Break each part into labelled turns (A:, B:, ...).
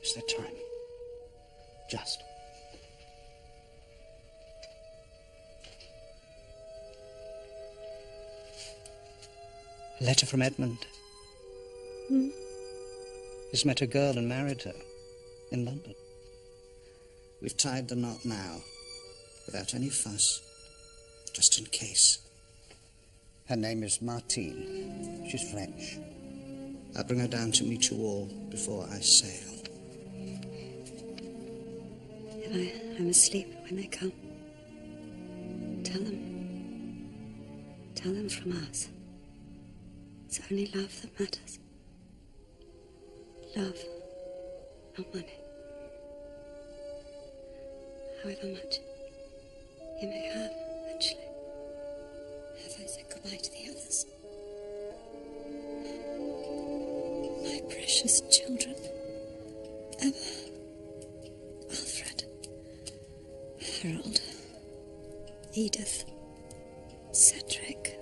A: It's their time. Just. A letter from Edmund. He's met a girl and married her in London. We've tied the knot now, without any fuss, just in case. Her name is Martine. She's French. I'll bring her down to meet you all before I sail.
B: If I'm asleep when they come, tell them from us. It's only love that matters. Love, not money. However much you may have, eventually. Have I said goodbye to the others? My precious children. Emma, Alfred, Harold, Edith, Cedric.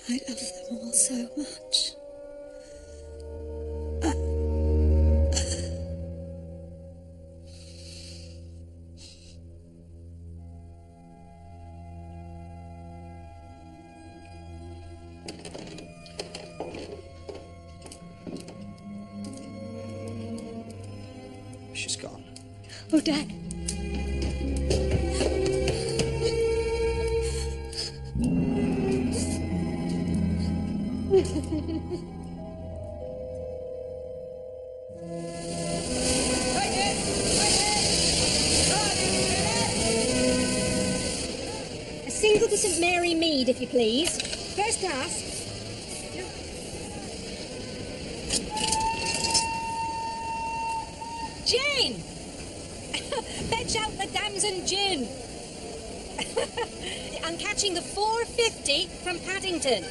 B: I love them all so much.
A: She's gone.
B: Oh, Dad.
C: A single to St Mary Mead, if you please. First class. Jane! Fetch out the damson gin. I'm catching the 4:50 from Paddington.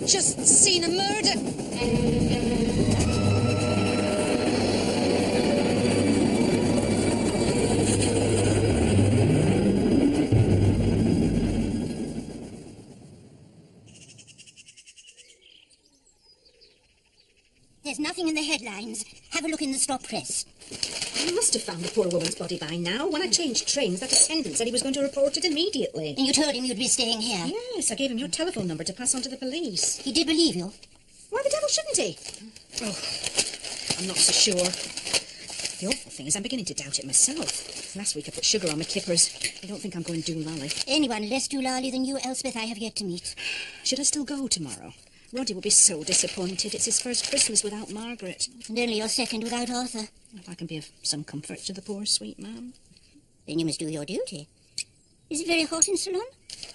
B: Just seen a murder.
D: non-stop press.
C: You must have found the poor woman's body by now. When I changed trains, that attendant said he was going to report it immediately.
D: And you told him you'd be staying here?
C: Yes, I gave him your telephone number to pass on to the police.
D: He did believe you?
C: Why the devil shouldn't he? Oh, I'm not so sure. The awful thing is I'm beginning to doubt it myself. Last week I put sugar on my clippers. I don't think I'm going doolally.
D: Anyone less doolally than you, Elspeth, I have yet to meet.
C: Should I still go tomorrow? Roddy will be so disappointed. It's his first Christmas without Margaret.
D: And only your second without Arthur.
C: If I can be of some comfort to the poor sweet man.
D: Then you must do your duty. Is it very hot in Ceylon?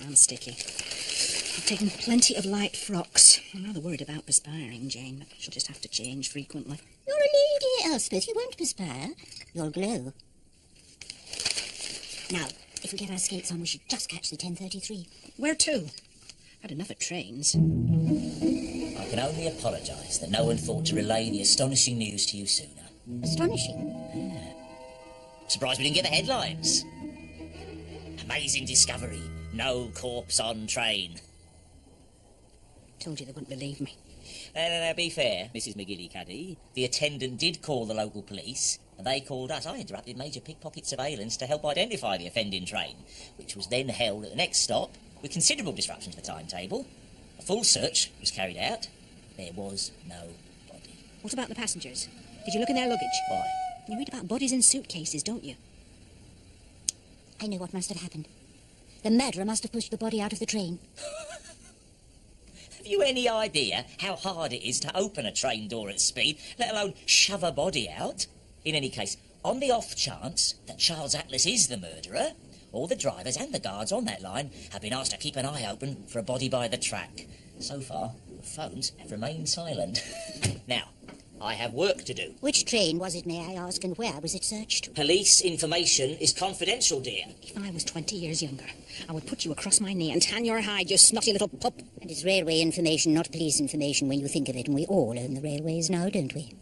C: I'm sticky. I've taken plenty of light frocks. I'm rather worried about perspiring, Jane, but she'll just have to change frequently.
D: You're a lady, Elspeth. You won't perspire. You'll glow. Now, if we get our skates on, we should just catch the 10:33.
C: Where to? Had enough of trains.
E: I can only apologise that no one thought to relay the astonishing news to you sooner.
D: Astonishing.
E: Surprised we didn't get the headlines. Amazing discovery. No corpse on train.
C: Told you they wouldn't believe me.
E: No, be fair, Mrs. McGillicuddy. The attendant did call the local police, and they called us. I interrupted major pickpocket surveillance to help identify the offending train, which was then held at the next stop with considerable disruption to the timetable. A full search was carried out. There was no body.
C: What about the passengers? Did you look in their luggage?
E: Why?
C: You read about bodies in suitcases, don't you?
D: I know what must have happened. The murderer must have pushed the body out of the train.
E: Have you any idea how hard it is to open a train door at speed, let alone shove a body out? In any case, on the off chance that Charles Atlas is the murderer, all the drivers and the guards on that line have been asked to keep an eye open for a body by the track. So far, the phones have remained silent. Now, I have work to do.
D: Which train was it, may I ask, and where was it searched?
E: Police information is confidential, dear.
C: If I was 20 years younger, I would put you across my knee and tan your hide, you snotty little pup.
D: And it's railway information, not police information, when you think of it, and we all own the railways now, don't we?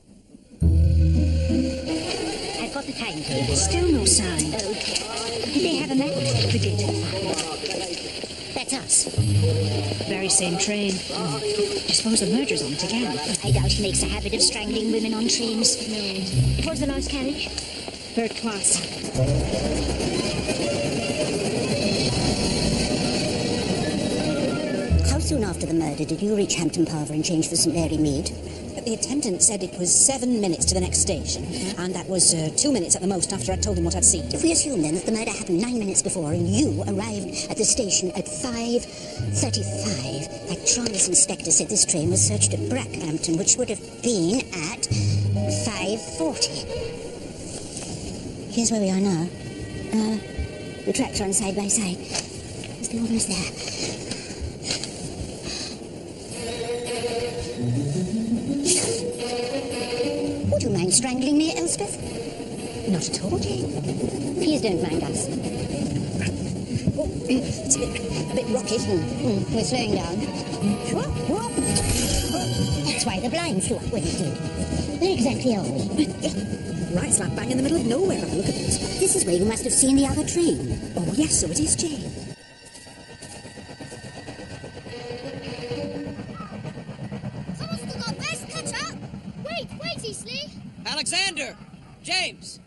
D: I've got the timetable.
C: Still no sign.
D: Did they have a map?
C: We did.
D: That's us.
C: Very same train. I suppose the murder's on it again.
D: I doubt he makes a habit of strangling women on trains.
C: No.
D: What was the last carriage?
C: Third class.
D: How soon after the murder did you reach Hampton Parva and change for St Mary Mead?
C: The attendant said it was 7 minutes to the next station, and that was 2 minutes at the most after I'd told him what I'd seen.
D: If we assume then that the murder happened 9 minutes before and you arrived at the station at 5:35, like Charles Inspector said this train was searched at Brackhampton, which would have been at 5:40. Here's where we are now. The tracks run side by side. Must be almost there. Would you mind strangling me, Elspeth?
C: Not at all, Jane.
D: Please don't mind us.
C: Oh, it's a bit rocky.
D: We're slowing down.
C: Whoop, whoop.
D: That's why the blind flew up when it did. Where exactly are we?
C: Right slap bang in the middle of nowhere. Have a look at this.
D: This is where you must have seen the other train.
C: Oh, yes, so it is, Jane.
B: Someone's still got best cutter. Wait, Eastleigh.
F: Alexander! James!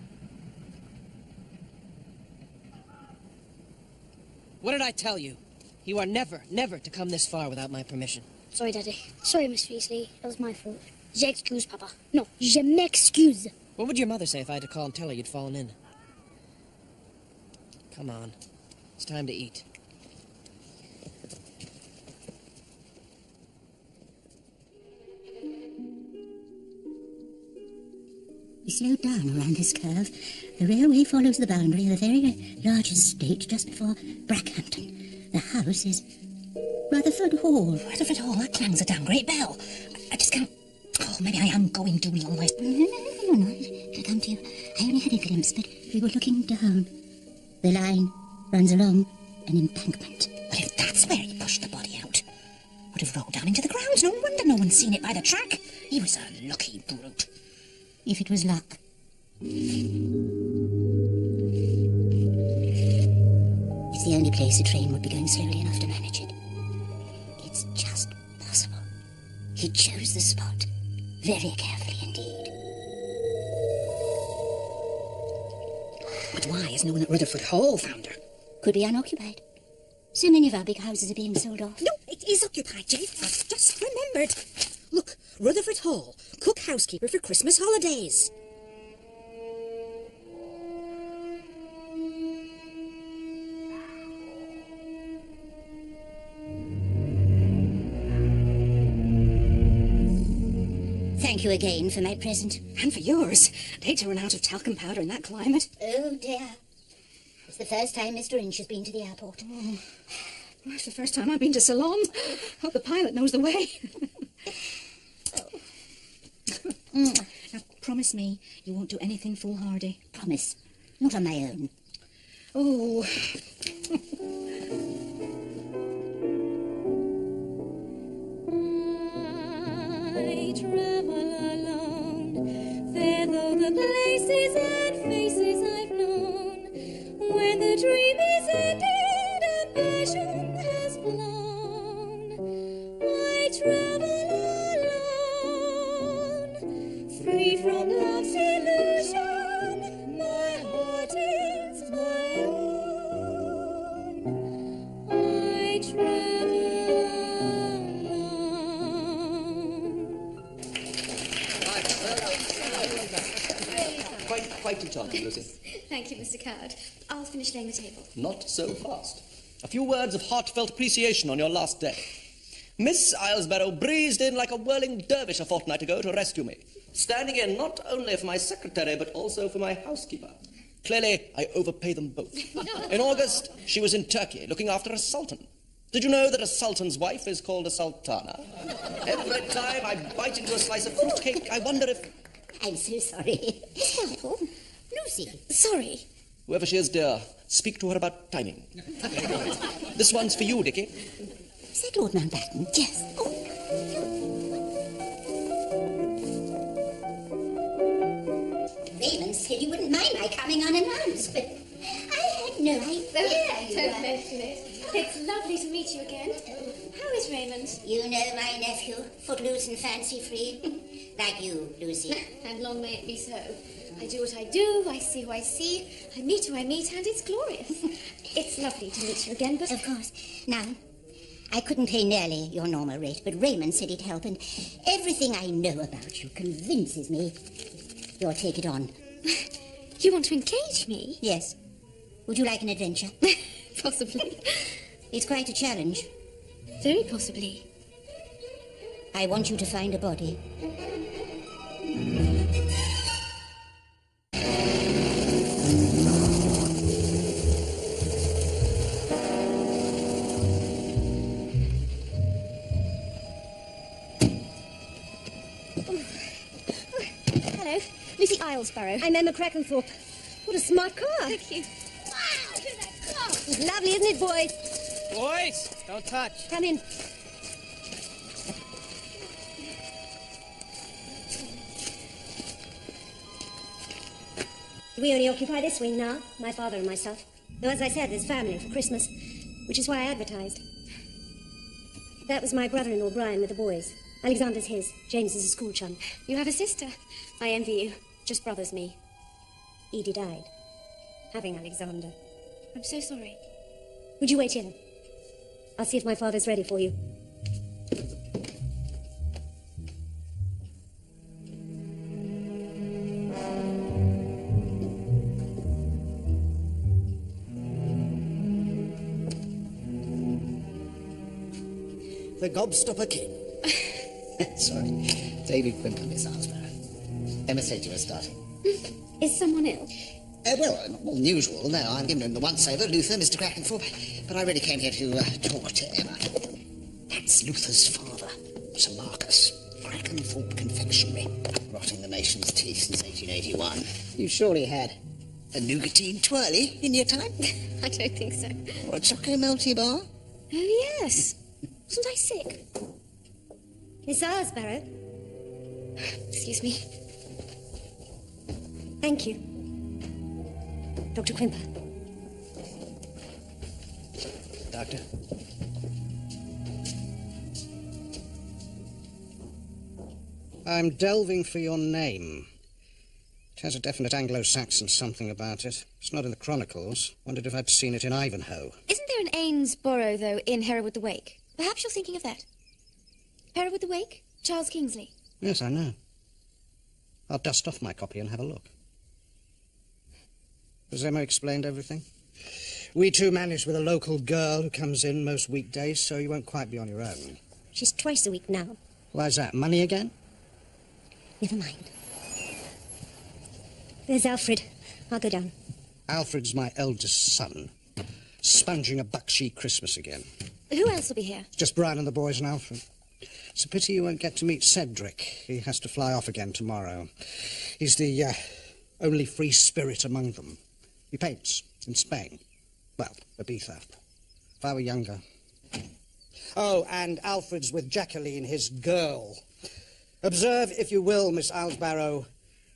F: What did I tell you? You are never to come this far without my permission.
G: Sorry, Daddy. Sorry, Mr. Eastleigh. It was my fault. J'excuse, Papa. No, je m'excuse.
F: What would your mother say if I had to call and tell her you'd fallen in? Come on. It's time to eat.
D: We slowed down around this curve. The railway follows the boundary of a very large estate just before Brackhampton. The house is Rutherford Hall.
C: Rutherford Hall, that clangs a damn great bell. I just can't... Oh, maybe I am going too lonely.
D: No. It'll come to you. I only had a glimpse, but we were looking down. The line runs along an embankment.
C: Well, if that's where he pushed the body out, would have rolled down into the grounds. No wonder no one's seen it by the track. He was a lucky brute.
D: If it was luck. It's the only place a train would be going slowly enough to manage it. It's just possible. He chose the spot very carefully indeed.
C: There's no one at Rutherford Hall found her.
D: Could be unoccupied. So many of our big houses are being sold off.
C: No, it is occupied, Jane. I've just remembered. Look, Rutherford Hall, cook housekeeper for Christmas holidays.
D: Thank you again for my present.
C: And for yours. I'd hate to run out of talcum powder in that climate.
D: Oh, dear. It's the first time Mr. Inch has been to the airport.
C: Oh, well, it's the first time I've been to Ceylon. Hope the pilot knows the way. Now, promise me you won't do anything foolhardy.
D: Promise. Not on my own.
C: Oh.
B: I travel alone, fair though the places and faces I've known. When the dream is ended and passion has flown, I travel alone, free from love's illusion. My heart is my own. I travel
H: Quite enchanting, Lucy.
B: Thank you, Mr. Coward. I'll finish laying the table.
H: Not so fast. A few words of heartfelt appreciation on your last day. Miss Islesborough breezed in like a whirling dervish a fortnight ago to rescue me, standing in not only for my secretary, but also for my housekeeper. Clearly, I overpay them both. In August, she was in Turkey, looking after a sultan. Did you know that a sultan's wife is called a sultana? Every time I bite into a slice of fruitcake, I wonder if...
D: I'm so sorry. Miss Marple. Lucy.
B: Sorry.
H: Whoever she is, dear, speak to her about timing. This one's for you, Dickie.
D: Is that Lord Mountbatten?
B: Yes.
D: Oh. Raymond said you wouldn't mind my coming unannounced, but I had no idea.
B: Don't mention it. It's lovely to meet you again. How is Raymond?
D: You know my nephew, footloose and fancy-free. Like you, Lucy.
B: And long may it be so. I do what I do, I see who I see, I meet who I meet, and it's glorious. It's lovely to meet you again, but...
D: Of course. Now, I couldn't pay nearly your normal rate, but Raymond said he'd help, and everything I know about you convinces me you'll take it on.
B: You want to engage me?
D: Yes. Would you like an adventure?
B: Possibly.
D: It's quite a challenge.
B: Very possibly.
D: I want you to find a body.
B: Hello, Lucy Islesborough.
C: I'm Emma Crackenthorpe. What a smart car.
B: Thank you.
C: Wow, look at that car. It's lovely, isn't it, boys?
F: Boys, don't touch.
C: Come in.
I: We only occupy this wing now, my father and myself. Though, as I said, there's family for Christmas, which is why I advertised. That was my brother-in-law, Brian, with the boys. Alexander's his. James is a school chum.
B: You have a sister. I envy you. Just brothers, me.
I: Edie died, having Alexander.
B: I'm so sorry.
I: Would you wait here? I'll see if my father's ready for you.
A: The Gobstopper King. Sorry. David Quimper, Miss Islesborough. Emma said you were starting.
B: Is someone ill?
A: Well, not more than usual. No, I'm giving him the once-over, Luther, Mr. Crackenthorpe. But I really came here to talk to Emma. That's Luther's father, Sir Marcus. Crackenthorpe Confectionery. Rotting the nation's teeth since 1881. You surely had a nougatine twirly in your time?
B: I don't think so.
A: Or a choco melty bar?
B: Oh, yes. Wasn't I sick?
I: Miss Islesborough?
B: Excuse me.
I: Thank you. Dr. Quimper.
A: Doctor?
J: I'm delving for your name.
A: It has a definite Anglo-Saxon something about it. It's not in the Chronicles. Wondered if I'd seen it in Ivanhoe.
B: Isn't there an Ainsborough, though, in Hereward the Wake? Perhaps you're thinking of that. Hereward the Wake? Charles Kingsley.
A: Yes, I know. I'll dust off my copy and have a look. Has Emma explained everything? We too manage with a local girl who comes in most weekdays, so you won't quite be on your own.
I: She's twice a week now.
A: Why's that? Money again?
I: Never mind. There's Alfred. I'll go down.
A: Alfred's my eldest son. Sponging a Buckshee Christmas again.
B: Who else will be here?
A: Just Brian and the boys and Alfred. It's a pity you won't get to meet Cedric. He has to fly off again tomorrow. He's the only free spirit among them. He paints in Spain. Well, Ibiza. If I were younger. Oh, and Alfred's with Jacqueline, his girl. Observe, if you will, Miss Islesborough,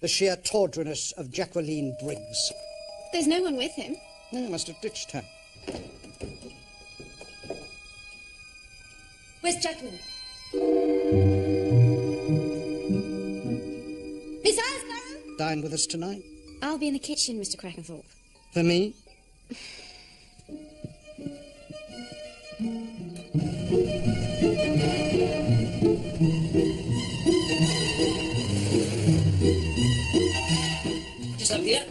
A: the sheer tawdriness of Jacqueline Briggs.
B: There's no one with him.
A: No, must have ditched her.
B: Where's Jacqueline? Miss Islesborough?
A: Dine with us tonight?
B: I'll be in the kitchen, Mr. Crackenthorpe.
A: For me?
E: Just up here.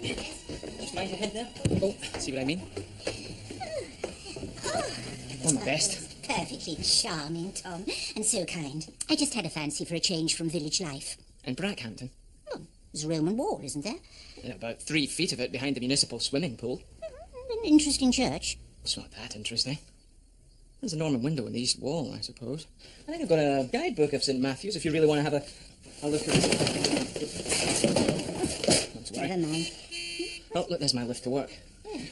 E: Just mind your head there. Oh, see what I mean? On my best.
D: Perfectly charming, Tom, and so kind. I just had a fancy for a change from village life.
J: And Brackhampton?
D: Oh, there's a Roman wall, isn't there?
J: Yeah, about 3 feet of it behind the municipal swimming pool.
D: An interesting church.
J: It's not that interesting. There's a Norman window in the east wall, I suppose. I think I've got a guidebook of St. Matthew's if you really want to have a look at it. Not to worry.
D: Never mind.
J: Oh, look, there's my lift to work.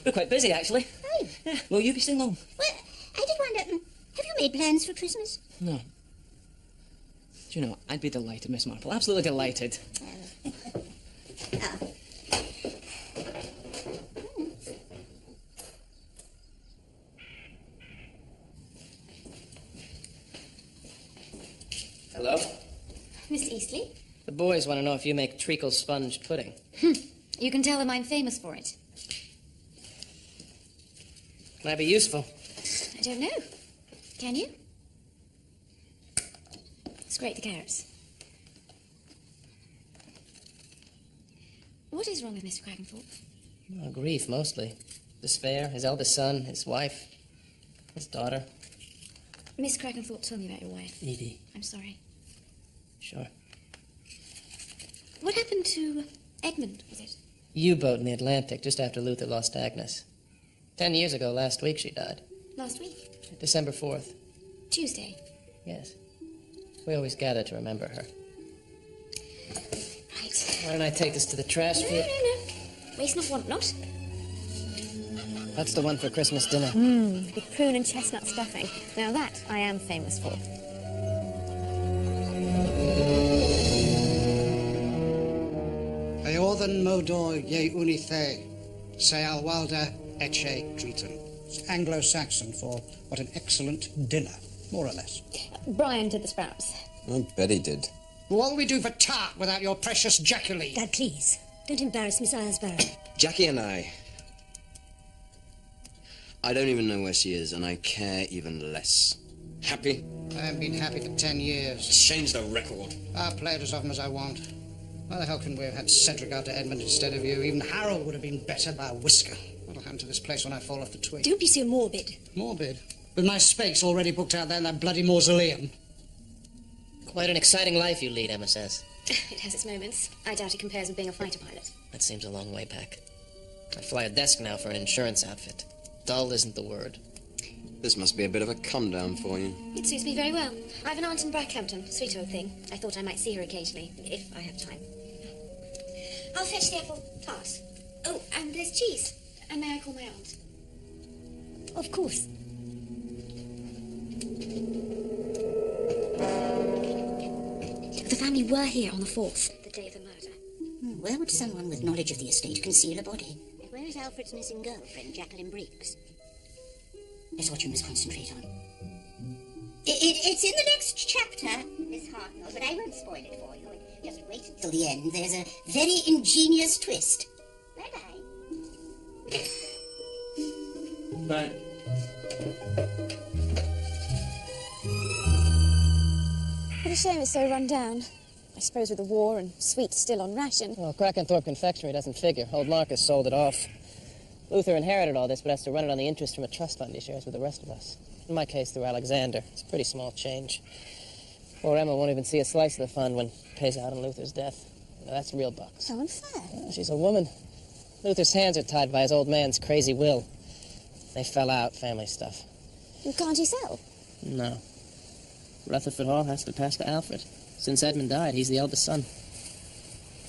E: We're quite busy, actually.
D: Oh.
E: Yeah. Will you be staying long?
D: Well, I did wonder, have you made plans for Christmas?
J: No. Do you know, I'd be delighted, Miss Marple. Absolutely delighted.
F: Hello?
B: Miss Eastley?
F: The boys want to know if you make treacle sponge pudding.
B: You can tell them I'm famous for it.
F: Can I be useful?
B: I don't know. Can you? Scrape the carrots. What is wrong with Mr. Crackenthorpe?
F: Oh, grief, mostly. Despair, his eldest son, his wife, his daughter.
B: Miss Crackenthorpe told me about your wife.
F: Edie.
B: I'm sorry.
F: Sure.
B: What happened to Edmund, was it?
F: U-boat in the Atlantic just after Luther lost Agnes. 10 years ago, last week, she died.
B: Last week?
F: December 4th.
B: Tuesday.
F: Yes. We always gather to remember her.
B: Right.
F: Why don't I take this to the trash
B: No. Waste not, want not.
F: That's the one for Christmas dinner.
K: With prune and chestnut stuffing. Now that I am famous for.
A: Eorthen modor ye unithe, se alwalda ecce triton. It's Anglo-Saxon for what an excellent dinner, more or less.
K: Brian did the sprouts.
L: I bet he did.
A: What will we do for tart without your precious Jacqueline?
I: Dad, please. Don't embarrass Miss Islesborough.
L: Jackie and I don't even know where she is, and I care even less. Happy?
A: I haven't been happy for 10 years.
L: Change the record.
A: I'll play it as often as I want. Why the hell couldn't we have had Cedric out to Edmund instead of you? Even Harold would have been better by a whisker. What'll happen to this place when I fall off the twig?
I: Don't be so morbid.
A: Morbid? With my space already booked out there in that bloody mausoleum.
F: Quite an exciting life you lead, Emma says.
K: It has its moments. I doubt it compares with being a fighter pilot.
F: That seems a long way back. I fly a desk now for an insurance outfit. Dull isn't the word.
L: This must be a bit of a come-down for you.
B: It suits me very well. I've an aunt in Brackhampton, sweet old thing. I thought I might see her occasionally, if I have time. I'll fetch the apple tart. Oh, and there's cheese. And may I call my aunt?
I: Of course.
B: The family were here on the 4th, the day of the murder.
D: Where would someone with knowledge of the estate conceal a body? And where is Alfred's missing girlfriend, Jacqueline Briggs? That's what you must concentrate on. It's in the next chapter, Miss Hartnell, but I won't spoil it for you. Just wait until the end. There's a very ingenious twist. Bye-bye.
J: Bye.
K: What a shame it's so run down. I suppose with the war and sweets still on ration.
F: Well, Crackenthorpe Confectionery doesn't figure. Old Marcus sold it off. Luther inherited all this, but has to run it on the interest from a trust fund he shares with the rest of us. In my case, through Alexander. It's a pretty small change. Poor Emma won't even see a slice of the fund when it pays out on Luther's death. Now, that's real bucks.
K: So unfair.
F: Yeah, she's a woman. Luther's hands are tied by his old man's crazy will. They fell out, family stuff.
K: Well, can't you sell?
F: No. Rutherford Hall has to pass to Alfred. Since Edmund died, he's the eldest son.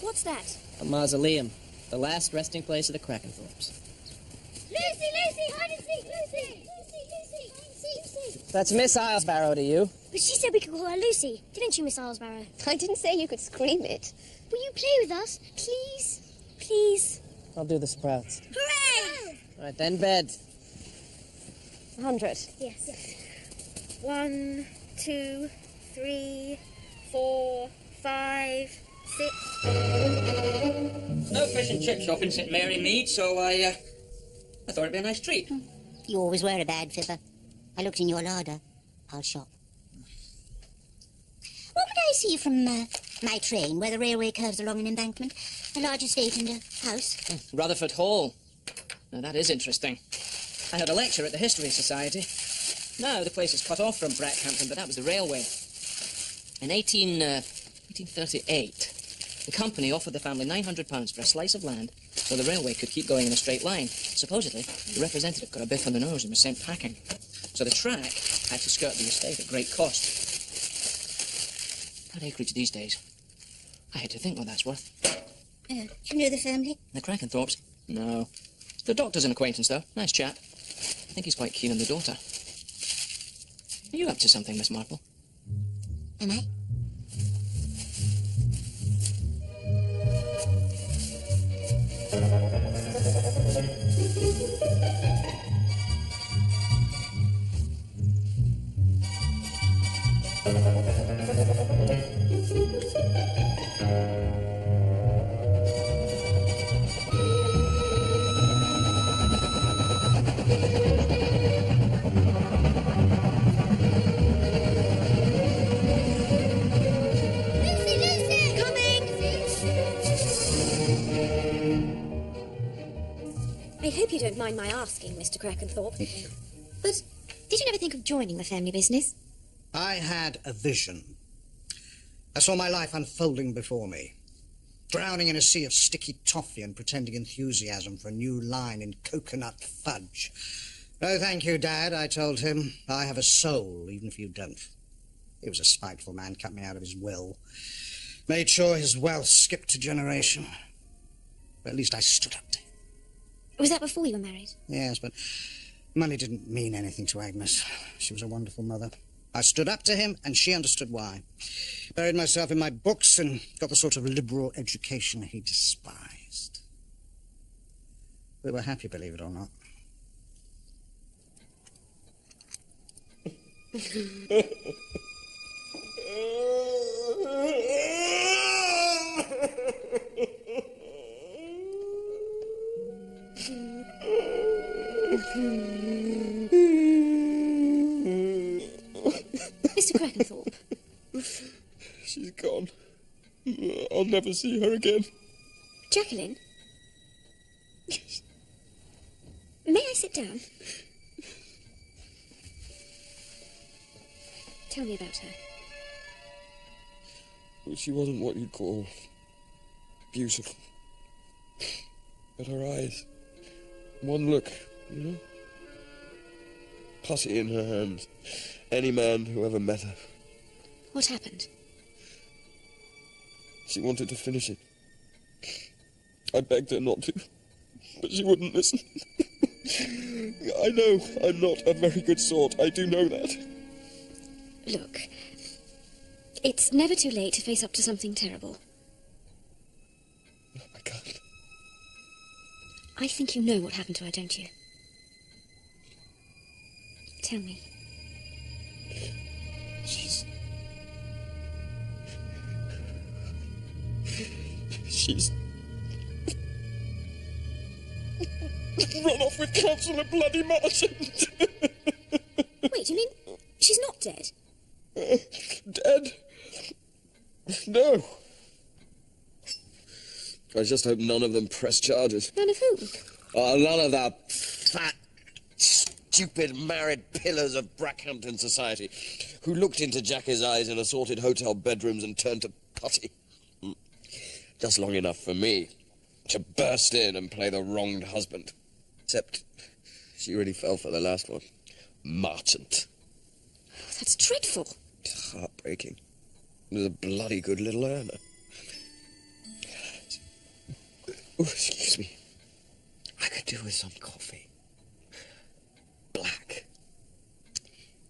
K: What's that?
F: A mausoleum. The last resting place of the Crackenthorpes.
G: Lucy, hide and seek, Lucy! Lucy, hide and seek, Lucy!
F: That's Miss Islesbarrow to you.
G: But she said we could call her Lucy, didn't you, Miss Islesbarrow?
K: I didn't say you could scream it.
G: Will you play with us, please? Please?
F: I'll do the sprouts.
G: Hooray!
F: All right, then bed.
K: 100.
G: Yes.
K: 1, 2, 3, 4, 5, 6.
J: No fish and chip shop in St Mary Mead, so I thought it'd be a nice treat.
D: You always were a bad fibber. I looked in your larder. I'll shop. What would I see from my train, where the railway curves along an embankment? A large estate and a house?
J: Rutherford Hall. Now, that is interesting. I had a lecture at the History Society. Now, the place is cut off from Brackhampton, but that was the railway. In 1838, the company offered the family £900 for a slice of land so the railway could keep going in a straight line. Supposedly, the representative got a biff on the nose and was sent packing. So the track had to skirt the estate at great cost. That acreage these days, I hate to think what that's worth.
D: Do you know the family?
J: The Crackenthorpes? No. The doctor's an acquaintance, though. Nice chap. I think he's quite keen on the daughter. Are you up to something, Miss Marple?
D: Am I?
B: I hope you don't mind my asking, Mr. Crackenthorpe, but did you never think of joining the family business?
A: I had a vision. I saw my life unfolding before me, drowning in a sea of sticky toffee and pretending enthusiasm for a new line in coconut fudge. No, thank you, Dad, I told him. I have a soul, even if you don't. He was a spiteful man, cut me out of his will. Made sure his wealth skipped a generation. But at least I stood up to him.
B: Was that before you were married?
A: Yes, but money didn't mean anything to Agnes. She was a wonderful mother. I stood up to him, and she understood why. Buried myself in my books and got the sort of liberal education he despised. We were happy, believe it or not.
B: Mr. Crackenthorpe.
M: She's gone. I'll never see her again.
B: Jacqueline? May I sit down? Tell me about her.
M: Well, she wasn't what you'd call beautiful. But her eyes, one look, you know? Putty in her hand. Any man who ever met her.
B: What happened?
M: She wanted to finish it. I begged her not to, but she wouldn't listen. I know I'm not a very good sort. I do know that.
B: Look, it's never too late to face up to something terrible.
M: I can't.
B: I think you know what happened to her, don't you? Tell me.
M: she's run off with Councillor Bloody Martin.
C: Wait, you mean she's not dead?
M: Dead? No. I just hope none of them press charges.
C: None of who?
M: None of the fat, stupid married pillars of Brackhampton society who looked into Jackie's eyes in assorted hotel bedrooms and turned to putty. Just long enough for me to burst in and play the wronged husband. Except she really fell for the last one. Martin.
C: That's dreadful.
M: Heartbreaking. It was a bloody good little earner. Oh, excuse me. I could do with some coffee. Black.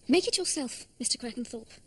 C: Make it yourself, Mr. Crackenthorpe.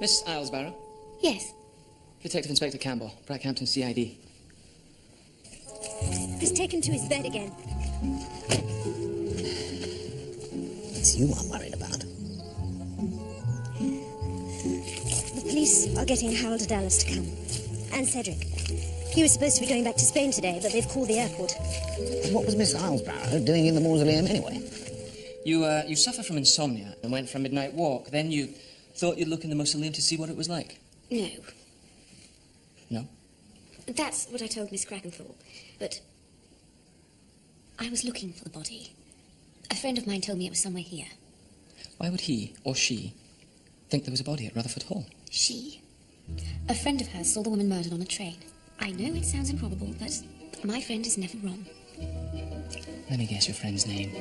J: Miss Islesbarrow?
C: Yes.
J: Detective Inspector Campbell, Brackhampton CID.
I: He's taken to his bed again.
A: It's you I'm worried about.
I: The police are getting Harold Dallas to come. And Cedric. He was supposed to be going back to Spain today, but they've called the airport.
A: What was Miss Islesbarrow doing in the mausoleum anyway?
J: You suffer from insomnia and went for a midnight walk. Then you thought you'd look in the mausoleum to see what it was like.
B: No.
J: No?
B: That's what I told Miss Crackenthorpe. But I was looking for the body. A friend of mine told me it was somewhere here.
J: Why would he or she think there was a body at Rutherford Hall?
B: She? A friend of hers saw the woman murdered on a train. I know it sounds improbable, but my friend is never wrong.
J: Let me guess your friend's name.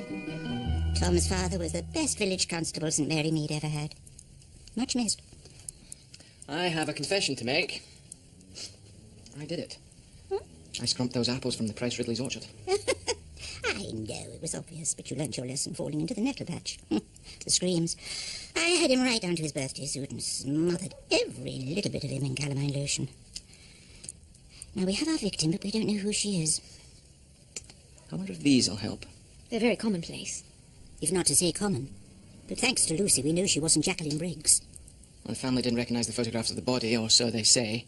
D: Tom's father was the best village constable St. Mary Mead ever had. Much missed.
J: I have a confession to make. I did it. I scrumped those apples from the Price Ridley's orchard.
D: I know it was obvious, but you learnt your lesson falling into the nettle patch. The screams. I had him right down to his birthday suit and smothered every little bit of him in calamine lotion. Now, we have our victim, but we don't know who she is.
J: I wonder if these'll help.
B: They're very commonplace.
D: If not to say common. But thanks to Lucy, we know she wasn't Jacqueline Briggs.
J: Well, the family didn't recognise the photographs of the body, or so they say.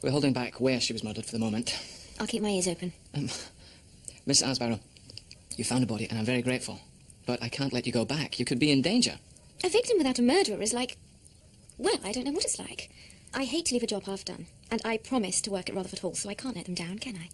J: We're holding back where she was murdered for the moment.
B: I'll keep my ears open.
J: Miss Asbarrow, you found a body, and I'm very grateful. But I can't let you go back. You could be in danger.
B: A victim without a murderer is like... Well, I don't know what it's like. I hate to leave a job half done, and I promised to work at Rutherford Hall, so I can't let them down, can I?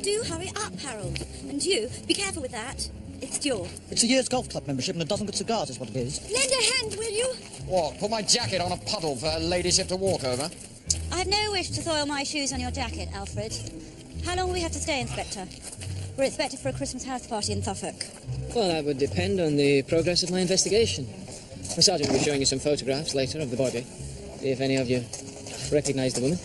N: Do hurry up, Harold. And you, be careful with that. It's Dior.
A: It's a year's golf club membership and a dozen good cigars is what it is.
N: Lend a hand, will you?
O: What, put my jacket on a puddle for her ladyship to walk over?
N: I have no wish to soil my shoes on your jacket, Alfred. How long will we have to stay, Inspector? We're expected for a Christmas house party in Suffolk.
J: Well, that would depend on the progress of my investigation. The sergeant will be showing you some photographs later of the body. See if any of you recognise the woman.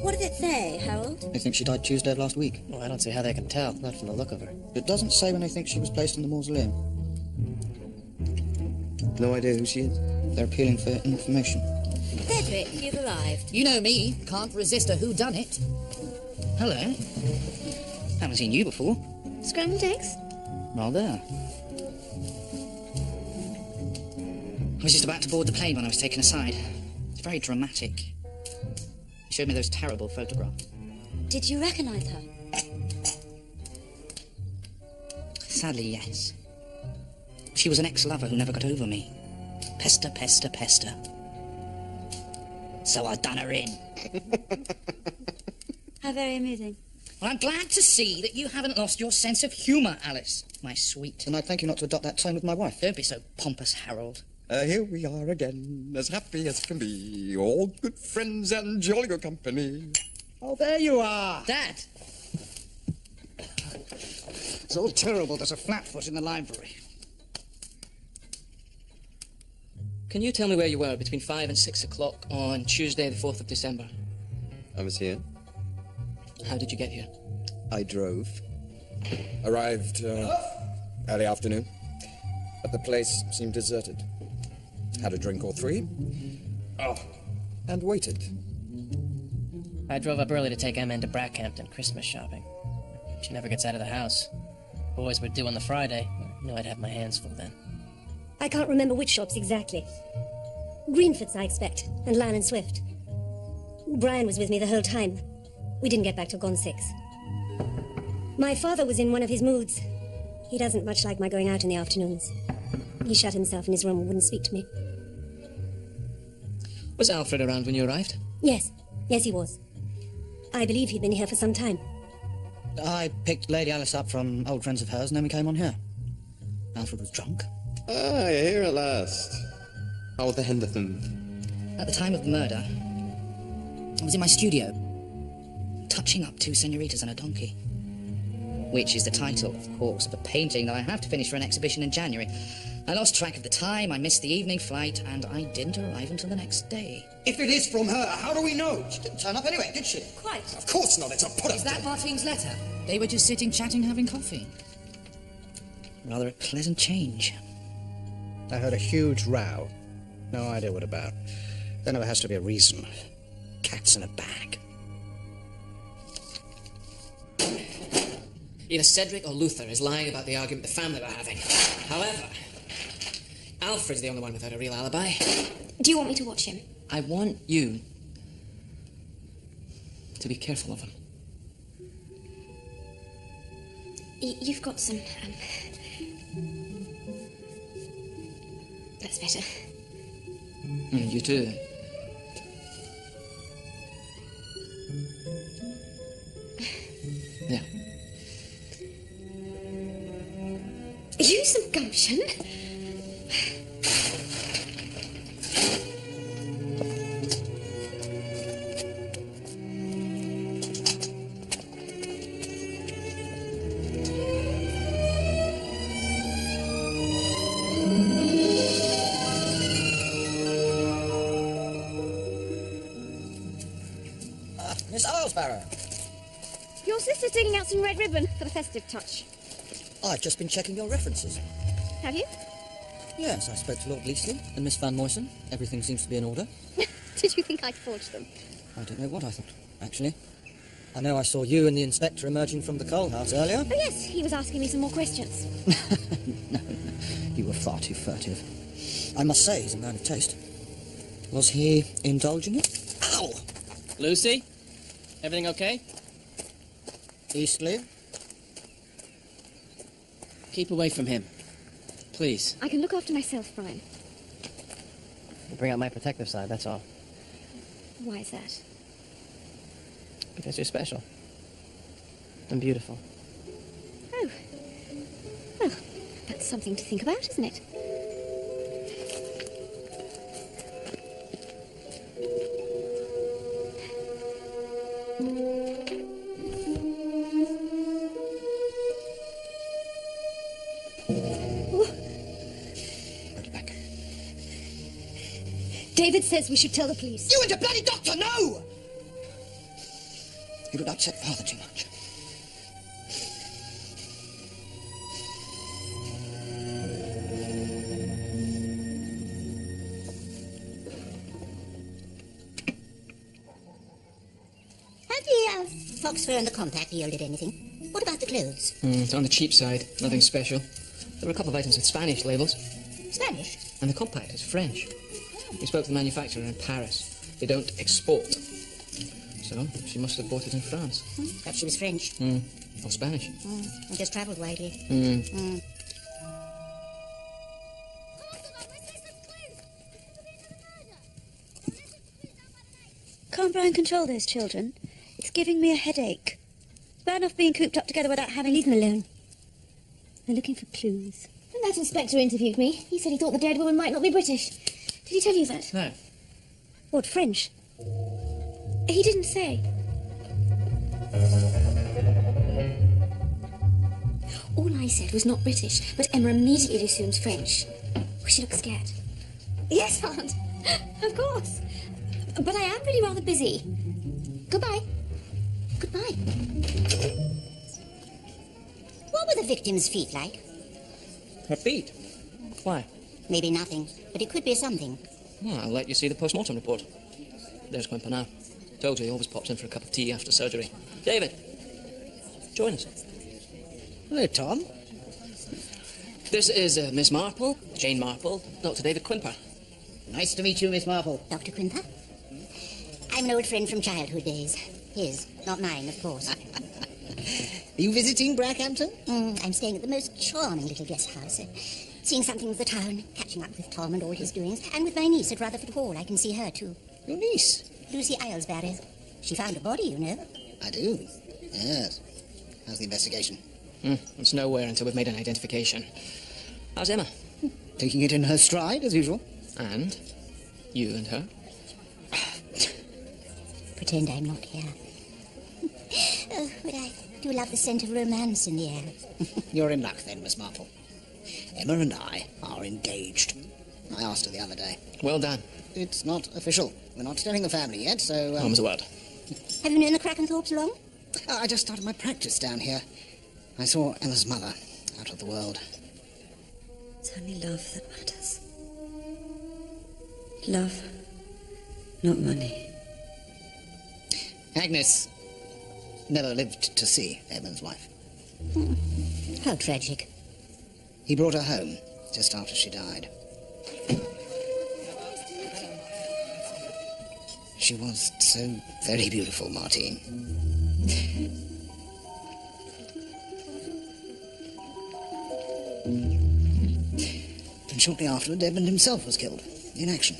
N: What did it say, Harold?
A: They think she died Tuesday of last week.
F: Well, I don't see how they can tell, not from the look of her.
A: It doesn't say when they think she was placed in the mausoleum.
L: No idea who she is?
A: They're appealing for information.
N: Cedric, you've arrived.
C: You know me. Can't resist a whodunit. Hello. Haven't seen you before.
B: Scrambled eggs?
C: Rather. I was just about to board the plane when I was taken aside. It's very dramatic. He showed me those terrible photographs.
N: Did you recognise her?
C: Sadly, yes. She was an ex-lover who never got over me. Pester, pester, pester. So I done her in.
N: How very amusing.
C: Well, I'm glad to see that you haven't lost your sense of humour, Alice, my sweet.
A: And I'd thank you not to adopt that tone with my wife.
C: Don't be so pompous, Harold.
O: Here we are again, as happy as can be. All good friends and jolly good company.
A: Oh, there you are.
C: Dad!
A: It's all terrible. There's a flatfoot in the library.
J: Can you tell me where you were between 5 and 6 o'clock on Tuesday, the 4th of December?
L: I was here.
J: How did you get here?
L: I drove.
O: Arrived early afternoon, but the place seemed deserted. Had a drink or three. Oh, and waited.
F: I drove up early to take Emma into Brackhampton Christmas shopping. She never gets out of the house. Boys were due on the Friday. I knew I'd have my hands full then.
I: I can't remember which shops exactly. Greenford's, I expect, and Lion and Swift. Brian was with me the whole time. We didn't get back till gone 6. My father was in one of his moods. He doesn't much like my going out in the afternoons. He shut himself in his room and wouldn't speak to me.
J: Was Alfred around when you arrived?
I: Yes. Yes, he was. I believe he'd been here for some time.
A: I picked Lady Alice up from old friends of hers, and then we came on here. Alfred was drunk.
L: Ah, you're here at last. How was the Henderson?
C: At the time of the murder, I was in my studio, touching up 2 senoritas and a donkey. Which is the title, of course, of a painting that I have to finish for an exhibition in January. I lost track of the time, I missed the evening flight, and I didn't arrive until the next day.
A: If it is from her, how do we know? She didn't turn up anyway, did she?
N: Quite.
O: Of course not, it's a put-up.
C: Is that Martine's letter? They were just sitting, chatting, having coffee. Rather a pleasant change.
A: I heard a huge row. No idea what about. There never has to be a reason. Cats in a bag.
J: Either Cedric or Luther is lying about the argument the family were having. However, Alfred's the only one without a real alibi.
B: Do you want me to watch him?
J: I want you to be careful of him.
B: You've got some, That's better.
J: You too. Yeah.
B: Use some gumption.
A: Miss Islesbarrow.
K: Your sister's digging out some red ribbon for the festive touch.
A: I've just been checking your references.
K: Have you?
A: Yes, I spoke to Lord Leasley and Miss Van Moysen. Everything seems to be in order.
K: Did you think I'd forged them?
A: I don't know what I thought, actually. I know I saw you and the inspector emerging from the coal house earlier.
K: Oh, yes, he was asking me some more questions.
A: No, you were far too furtive. I must say, he's a man of taste.
C: Was he indulging it?
F: Ow! Lucy? Everything okay?
A: Eastleigh?
F: Keep away from him. Please.
B: I can look after myself, Brian.
F: Bring out my protective side, that's all.
B: Why is that?
F: Because you're special. And beautiful.
B: Oh. Well, that's something to think about, isn't it? David says we should tell the police.
A: You and your bloody doctor, no! It would upset Father too much.
D: Have the fox fur and the compact yielded anything? What about the clothes?
J: It's on the cheap side. Nothing special. There were a couple of items with Spanish labels.
D: Spanish?
J: And the compact is French. We spoke to the manufacturer in Paris. They don't export. So she must have bought it in France.
D: Perhaps she was French.
J: Or Spanish.
D: And just travelled widely.
N: Can't Brian control those children? It's giving me a headache. Bad enough being cooped up together without having...
I: Leave them alone.
N: They're looking for clues.
B: When that inspector interviewed me, he said he thought the dead woman might not be British. Did he tell you that?
J: No.
I: What, French?
B: He didn't say. All I said was not British, but Emma immediately assumes French. Oh, she looks scared. Yes, Aunt. Of course. But I am really rather busy. Goodbye. Goodbye.
D: What were the victim's feet like?
J: Her feet? Why?
D: Maybe nothing, but it could be something.
J: Well, I'll let you see the post-mortem report. There's Quimper now. Told you he always pops in for a cup of tea after surgery. David, join us.
A: Hello, Tom.
J: This is Miss Marple, Jane Marple, Dr. David Quimper.
A: Nice to meet you, Miss Marple.
D: Dr. Quimper? I'm an old friend from childhood days. His, not mine, of course.
A: Are you visiting Brackhampton?
D: I'm staying at the most charming little guest house. Seeing something of the town, catching up with Tom and all his doings, and with my niece at Rutherford Hall. I can see her, too.
A: Your niece?
D: Lucy Aylesbury. She found a body, you know.
A: I do. Yes. How's the investigation?
J: It's nowhere until we've made an identification. How's Emma?
A: Taking it in her stride, as usual.
J: And? You and her?
D: Pretend I'm not here. Oh, but I do love the scent of romance in the air.
A: You're in luck, then, Miss Marple. Emma and I are engaged. I asked her the other day.
J: Well done.
A: It's not official. We're not telling the family yet, so...
J: Mum's word.
D: Have you known the Crackenthorpes long?
A: I just started my practice down here. I saw Emma's mother out of the world.
P: It's only love that matters. Love, not money.
A: Agnes never lived to see Edmund's wife.
D: How tragic.
A: He brought her home just after she died. She was so very beautiful, Martine. And shortly afterward, Edmund himself was killed in action.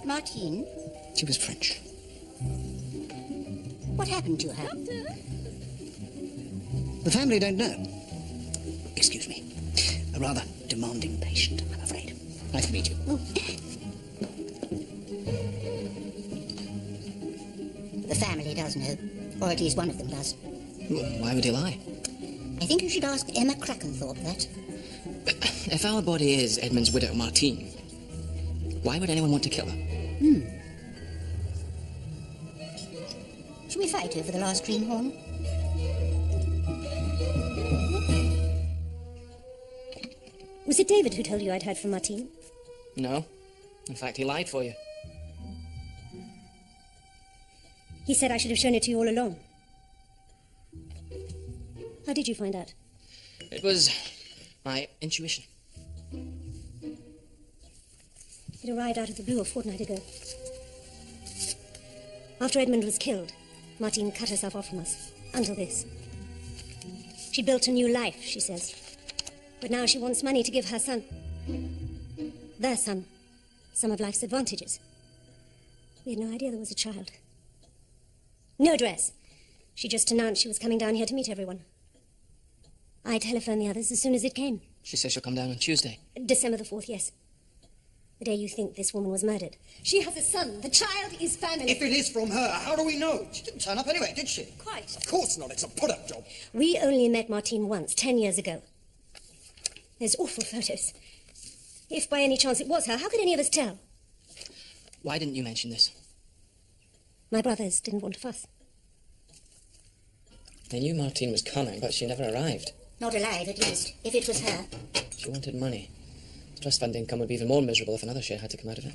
D: Martine?
A: She was French.
D: What happened to her?
A: The family don't know. Excuse me. A rather demanding patient, I'm afraid. Nice to meet you.
D: The family does know, or at least one of them does.
J: Why would he lie?
D: I think you should ask Emma Crackenthorpe that.
J: If our body is Edmund's widow, Martine, why would anyone want to kill her?
D: Shall we fight over the last greenhorn?
I: Was it David who told you I'd heard from Martine?
J: No. In fact, he lied for you.
I: He said I should have shown it to you all along. How did you find out?
J: It was my intuition.
I: It arrived out of the blue a fortnight ago. After Edmund was killed, Martine cut herself off from us. Until this. She built a new life, she says. But now she wants money to give her son, their son, some of life's advantages. We had no idea there was a child. No address. She just announced she was coming down here to meet everyone. I telephoned the others as soon as it came.
J: She says she'll come down on Tuesday.
I: December the 4th, yes. The day you think this woman was murdered. She has a son. The child is family.
A: If it is from her, how do we know? She didn't turn up anyway, did she?
I: Quite.
A: Of course not. It's a put-up job.
I: We only met Martine once, 10 years ago. There's awful photos. If by any chance it was her, how could any of us tell?
J: Why didn't you mention this?
I: My brothers didn't want to fuss.
J: They knew Martine was coming, but she never arrived.
D: Not alive, at least, if it was her.
J: She wanted money. The trust fund income would be even more miserable if another share had to come out of it.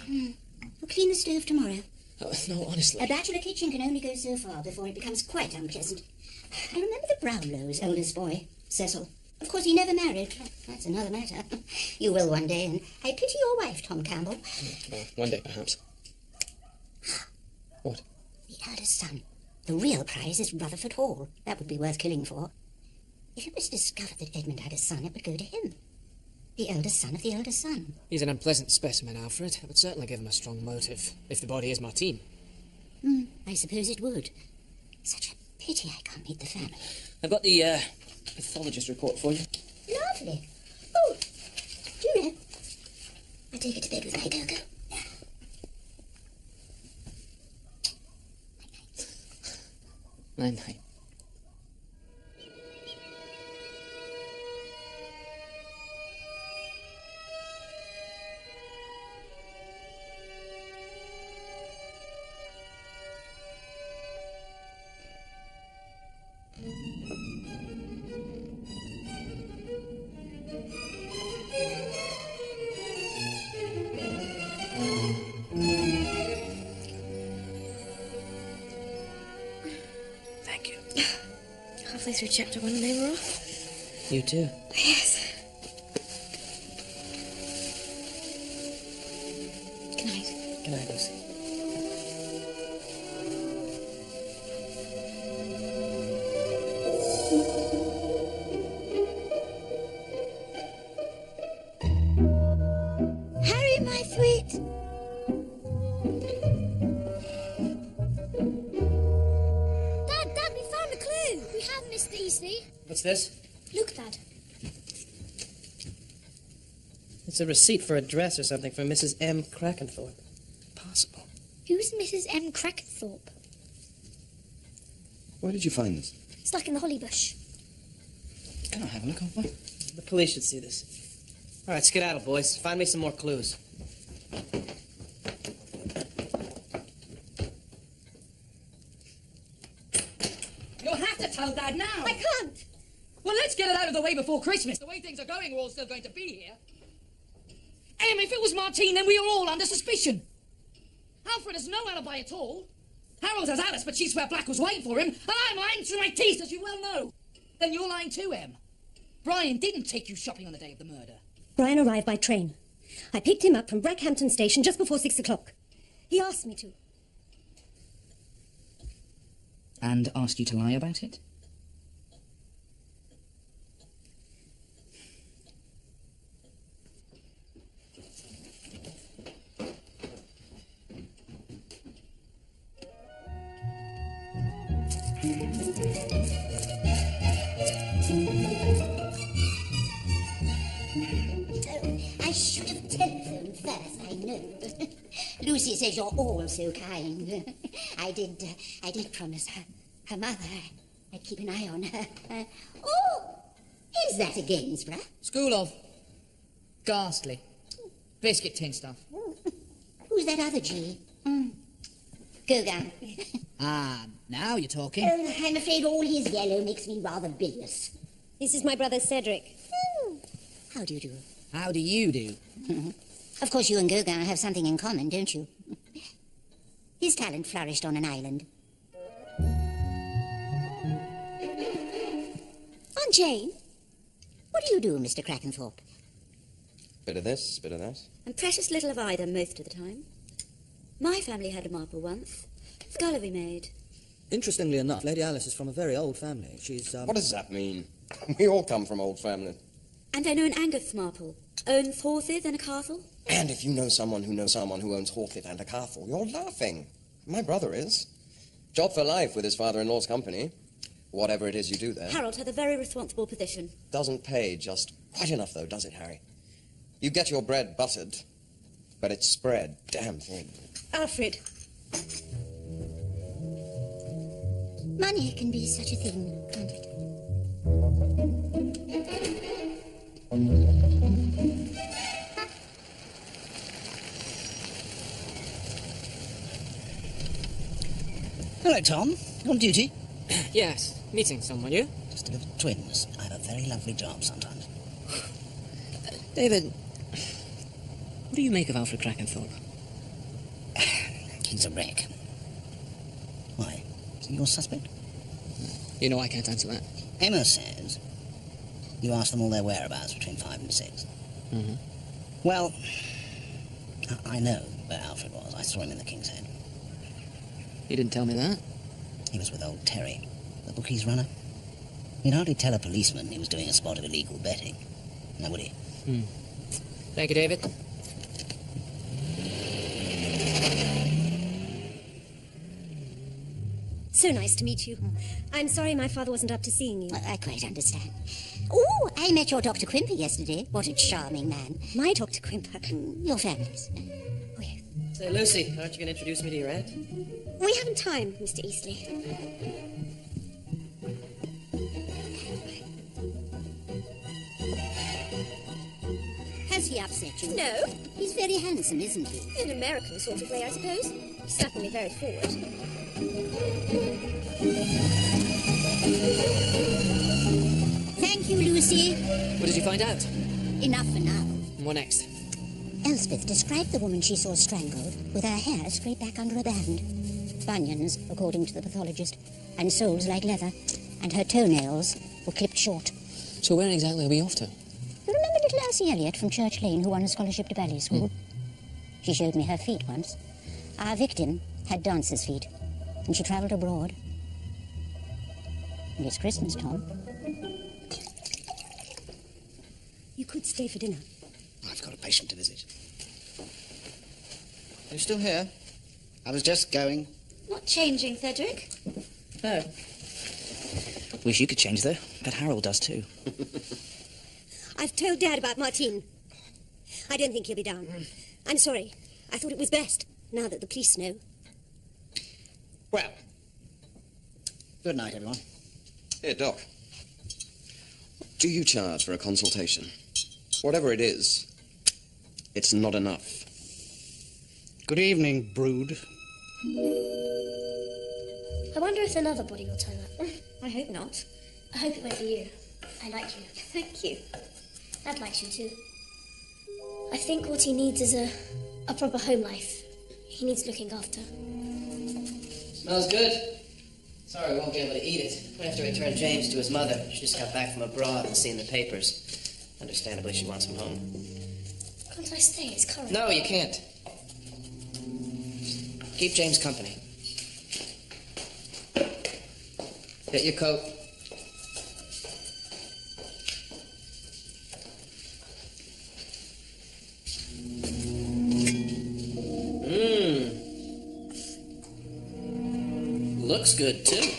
D: We'll clean the stove tomorrow.
J: Oh, no, honestly.
D: A bachelor kitchen can only go so far before it becomes quite unpleasant. I remember the Brownlows' oldest boy, Cecil. Of course, he never married. That's another matter. You will one day, and I pity your wife, Tom Campbell.
J: Well, one day, perhaps. What?
D: The eldest son. The real prize is Rutherford Hall. That would be worth killing for. If it was discovered that Edmund had a son, it would go to him. The eldest son of the eldest son.
F: He's an unpleasant specimen, Alfred. It would certainly give him a strong motive, if the body is Martine.
D: I suppose it would. Such a pity I can't meet the family.
J: I've got the pathologist report for you.
D: Lovely. Oh, do you know, I take it to bed with my go-go.
J: Night-night.
K: Halfway through chapter 1 and they were off.
J: You too.
K: Yes. Good night.
J: Good night, Lucy.
D: Harry, my sweet.
G: Dad, we found a clue. We have, Mr. Eastley.
F: What's this?
G: Look, Dad.
F: It's a receipt for a dress or something from Mrs. M. Crackenthorpe. Possible.
G: Who's Mrs. M. Crackenthorpe?
L: Where did you find this?
G: It's like in the holly bush.
J: Can I have a look, old boy?
F: The police should see this. All right, skedaddle, boys. Find me some more clues.
C: You'll have to tell Dad now.
I: I can't.
C: Well, let's get it out of the way before Christmas. The way things are going, we're all still going to be here. If it was Martine, then we are all under suspicion. Alfred has no alibi at all. Harold has Alice, but she swear Black was waiting for him, and I'm lying through my teeth, as you well know. Then you're lying too, Em. Brian didn't take you shopping on the day of the murder.
I: Brian arrived by train. I picked him up from Brackhampton Station just before 6 o'clock. He asked me to.
C: And asked you to lie about it?
D: I should have telephoned first, I know. Lucy says you're all so kind. I did promise her mother I'd keep an eye on her. Oh, is that a Gainsborough?
C: School of. Ghastly. Biscuit tin stuff.
D: Who's that other G? Gauguin.
C: Ah, now you're talking.
D: I'm afraid all his yellow makes me rather bilious.
I: This is my brother Cedric.
D: How do you do?
C: How do you do?
D: Of course, you and Gauguin have something in common, don't you? His talent flourished on an island.
G: Aunt Jane?
D: What do you do, Mr. Crackenthorpe?
M: Bit of this, bit of that.
N: And precious little of either most of the time. My family had a marple once. Scullery maid.
C: Interestingly enough, Lady Alice is from a very old family. She's,
M: What does that mean? We all come from old families.
N: And I know an Angus Marple. Owns horses and a castle.
M: And if you know someone who knows someone who owns horses and a castle, you're laughing. My brother is. Job for life with his father-in-law's company. Whatever it is you do there.
N: Harold had a very responsible position.
M: Doesn't pay just quite enough, though, does it, Harry? You get your bread buttered, but it's spread damn thin.
N: Alfred.
D: Money can be such a thing, can't it?
A: Hello, Tom. On duty?
J: Yes, meeting someone, you?
A: Just a little twins. I have a very lovely job sometimes.
J: David, what do you make of Alfred Crackenthorpe?
A: He's a wreck. Why? Is he your suspect?
J: You know I can't answer that.
A: Emma says you asked them all their whereabouts between 5 and 6.
J: Mm-hmm.
A: Well, I know where Alfred was. I saw him in the King's Head.
J: You didn't tell me that.
A: He was with old Terry, the bookies runner. You'd hardly tell a policeman he was doing a spot of illegal betting. Now, would he?
J: Thank you, David.
I: So nice to meet you. I'm sorry my father wasn't up to seeing you.
D: I quite understand. Oh, I met your Dr. Quimper yesterday. What a charming man.
I: My Dr. Quimper?
D: Your family's.
I: Oh, yes.
F: Say, Lucy, aren't you going to introduce me to your aunt?
I: We haven't time, Mr. Eastley.
D: Has he upset you?
I: No.
D: He's very handsome, isn't he?
I: In an American sort of way, I suppose. He's certainly very forward.
D: Thank you, Lucy.
J: What did you find out?
D: Enough for now.
J: What next?
D: Elspeth described the woman she saw strangled with her hair scraped back under a band. Bunions, according to the pathologist, and soles like leather, and her toenails were clipped short.
J: So where exactly are we off to?
D: You remember little Elsie Elliott from Church Lane who won a scholarship to ballet school? She showed me her feet once. Our victim had dancer's feet, and she travelled abroad. And it's Christmas, Tom.
I: You could stay for dinner.
A: I've got a patient to visit. Are you still here? I was just going.
B: Not changing, Cedric.
C: No. Wish you could change, though. But Harold does, too.
I: I've told Dad about Martine. I don't think he'll be down. I'm sorry. I thought it was best, now that the police know.
A: Well, good night, everyone.
M: Here, Doc. Do you charge for a consultation? Whatever it is, it's not enough.
A: Good evening, brood.
G: I wonder if another body will turn up.
B: I hope not.
G: I hope it won't be you. I like you.
B: Thank you.
G: Dad likes you too. I think what he needs is a proper home life. He needs looking after.
F: Smells good. Sorry, we won't be able to eat it. We have to return James to his mother. She just got back from abroad and seen the papers. Understandably, she wants him home.
G: Can't I stay? It's current.
F: No, you can't. Keep James company. Get your coat. Looks good, too.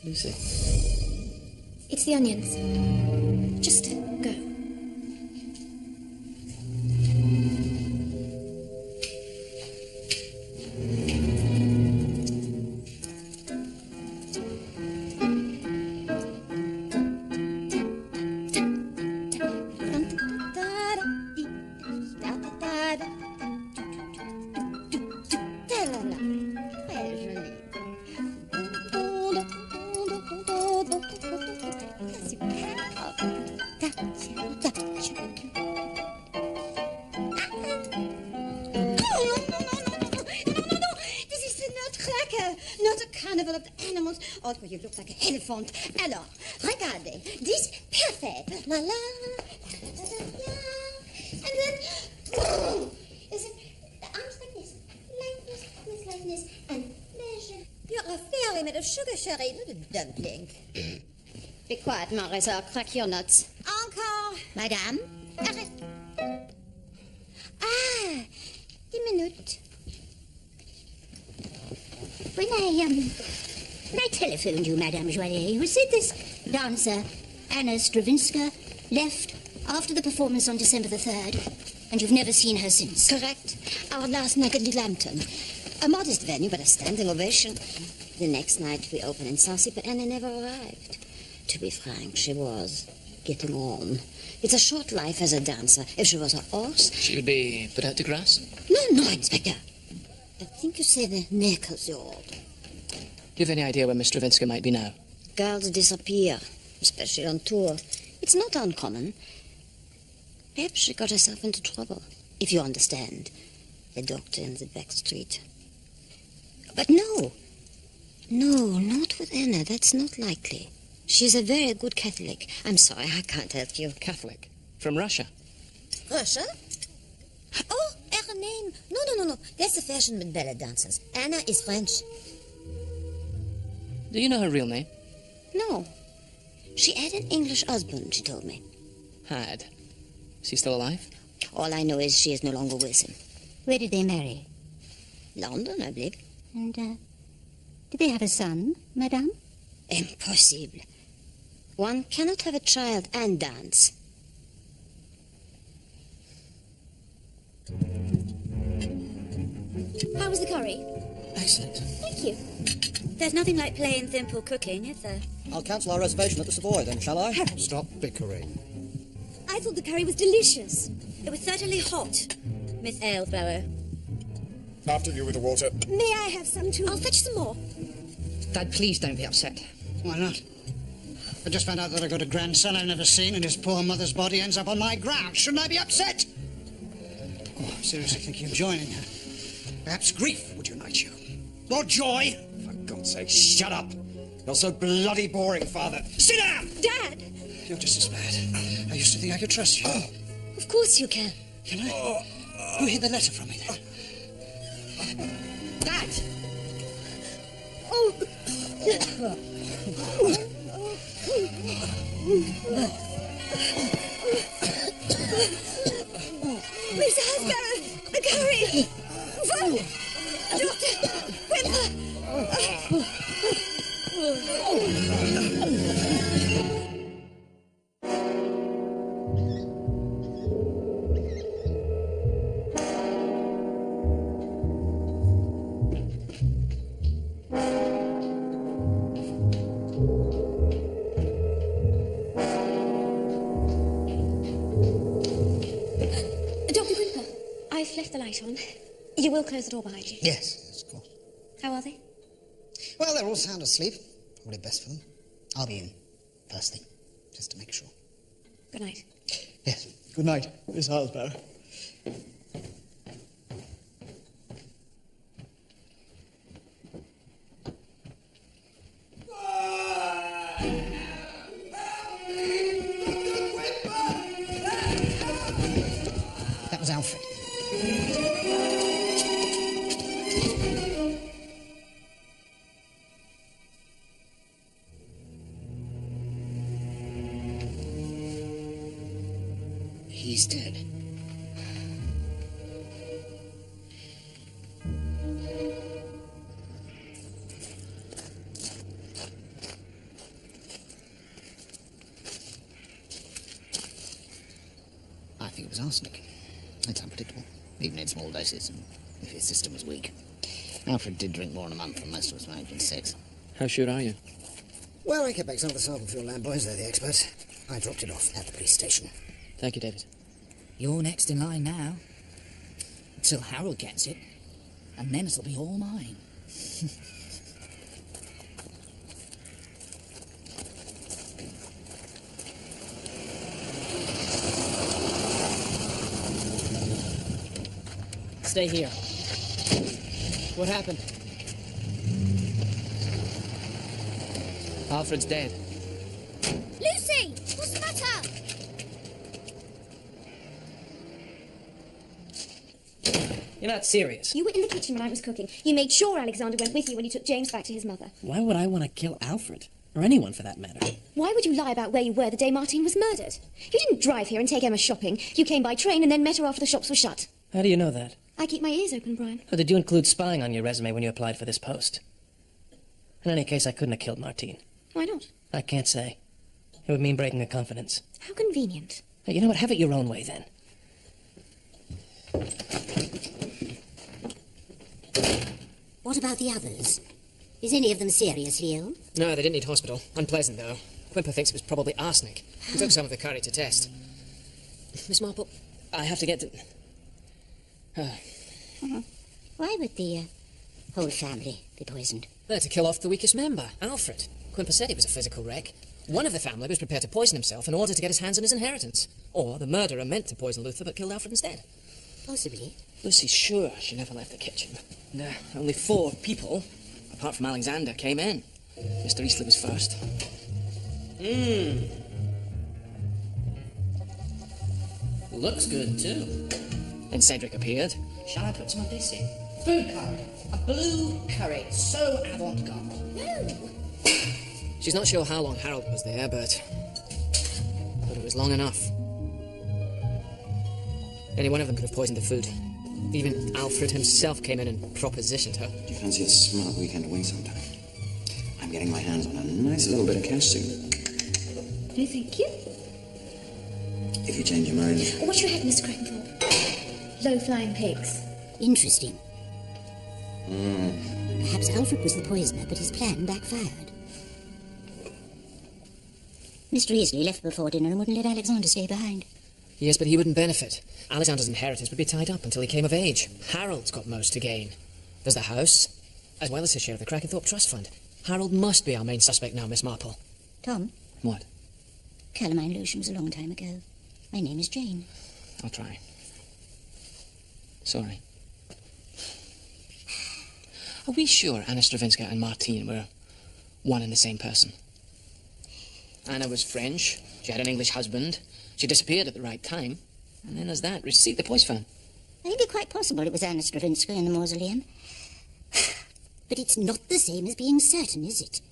F: Lucy.
G: It's the onions. Just go.
D: autre, you look like an elephant. Alors, regardez. This perfect. La la. And then, is it the arms like this? Like this, and measure. You're a fairy made of sugar, Sherry, not a dumpling. Be quiet, Marissa. Crack your nuts. Encore. Madame. Arrête. Ah, 10 minutes. When I telephoned you, Madame Joyelet, you said this dancer, Anna Stravinska, left after the performance on December the 3rd, and you've never seen her since. Correct. Our last night at the Lambton. A modest venue, but a standing ovation. The next night we opened in Southsea, but Anna never arrived. To be frank, she was getting on. It's a short life as a dancer. If she was a horse...
J: She would be put out to grass?
D: No, Inspector. I think you say the neck is old.
J: Do you have any idea where Miss Stravinska might be now?
D: Girls disappear, especially on tour. It's not uncommon. Perhaps she got herself into trouble, if you understand. The doctor in the back street. But no, not with Anna. That's not likely. She's a very good Catholic. I'm sorry, I can't help you.
J: Catholic? From Russia?
D: Russia? Oh, her name. No. That's the fashion with ballet dancers. Anna is French.
J: Do you know her real name?
D: No. She had an English husband, she told me.
J: Had. Is he still alive?
D: All I know is she is no longer with him. Where did they marry? London, I believe. And, did they have a son, Madame? Impossible. One cannot have a child and dance.
G: How was the curry?
A: Excellent.
G: Thank you.
N: There's nothing like plain, simple cooking, is there?
A: I'll cancel our reservation at the Savoy, then, shall I?
O: Stop bickering.
G: I thought the curry was delicious.
N: It was certainly hot, Miss Aylesbury.
O: After you with the water.
G: May I have some too? I'll fetch some more.
C: Dad, please don't be upset.
A: Why not? I just found out that I got a grandson I've never seen, and his poor mother's body ends up on my ground. Shouldn't I be upset? Oh, I'm seriously thinking of joining her. Perhaps grief would unite you. Or joy.
O: For God's sake, shut up. You're so bloody boring, Father.
A: Sit down!
G: Dad!
A: You're just as bad. I used to think I could trust you.
D: Of course you can.
A: Can I? Who hid the letter from me, then? Dad!
G: Oh! Miss Hasbro! The curry! Run! Doctor! Whimper! Dr. Whimper, I've left the light on. You will close the door behind you.
A: Yes, of course.
G: How are they?
A: Well, they're all sound asleep. Probably best for them. I'll be in first thing, just to make sure.
G: Good night.
A: Yes. Good night, Miss Halsborough. That was Alfred. He's dead. I think it was arsenic. It's unpredictable, even in small doses, and if his system was weak. Alfred did drink more in a month than most of us managed in 6.
J: How sure are you?
A: Well, I kept back some of the sample for your land boys, they're the experts. I dropped it off at the police station.
J: Thank you, David.
C: You're next in line now. Until Harold gets it. And then it'll be all mine.
F: Stay here. What happened?
J: Alfred's dead.
B: Lucy! What's the matter?
F: You're not serious.
G: You were in the kitchen when I was cooking. You made sure Alexander went with you when you took James back to his mother.
F: Why would I want to kill Alfred? Or anyone, for that matter?
G: Why would you lie about where you were the day Martine was murdered? You didn't drive here and take Emma shopping. You came by train and then met her after the shops were shut.
F: How do you know that?
G: I keep my ears open, Brian.
F: Or did you include spying on your resume when you applied for this post? In any case, I couldn't have killed Martine.
G: Why not?
F: I can't say. It would mean breaking a confidence.
G: How convenient.
F: You know what? Have it your own way, then.
D: What about the others? Is any of them seriously ill?
J: No, they didn't need hospital. Unpleasant, though. Wimper thinks it was probably arsenic. He took some of the curry to test. Miss Marple, I have to get to...
D: Why would the whole family be poisoned?
J: To kill off the weakest member, Alfred. Quimper said he was a physical wreck. One of the family was prepared to poison himself in order to get his hands on his inheritance. Or the murderer meant to poison Luther but killed Alfred instead.
D: Possibly.
J: Lucy's sure she never left the kitchen. Only 4 people, apart from Alexander, came in. Mr. Eastleigh was first.
F: Looks good, too.
J: Then Cedric appeared.
C: Shall I put some of this in? Food curry. A blue curry. So avant-garde.
B: No.
J: She's not sure how long Harold was there, but it was long enough. Any one of them could have poisoned the food. Even Alfred himself came in and propositioned her.
L: Do you fancy a smart weekend away sometime? I'm getting my hands on a nice little bit of cash soon.
G: No, thank you.
L: If you change your mind.
G: What's your head, Mr. Crackenthorpe? Low-flying pigs.
D: Interesting. Perhaps Alfred was the poisoner, but his plan backfired. Mr. Easley left before dinner and wouldn't let Alexander stay behind.
J: Yes, but he wouldn't benefit. Alexander's inheritance would be tied up until he came of age. Harold's got most to gain. There's the house, as well as his share of the Crackenthorpe Trust Fund. Harold must be our main suspect now, Miss Marple.
D: Tom?
J: What?
D: Calamine lotion was a long time ago. My name is Jane.
J: I'll try. Sorry. Are we sure Anna Stravinska and Martine were one and the same person? Anna was French. She had an English husband. She disappeared at the right time. And then there's that receipt the police found.
D: Maybe quite possible it was Anna Stravinska in the mausoleum. But it's not the same as being certain, is it?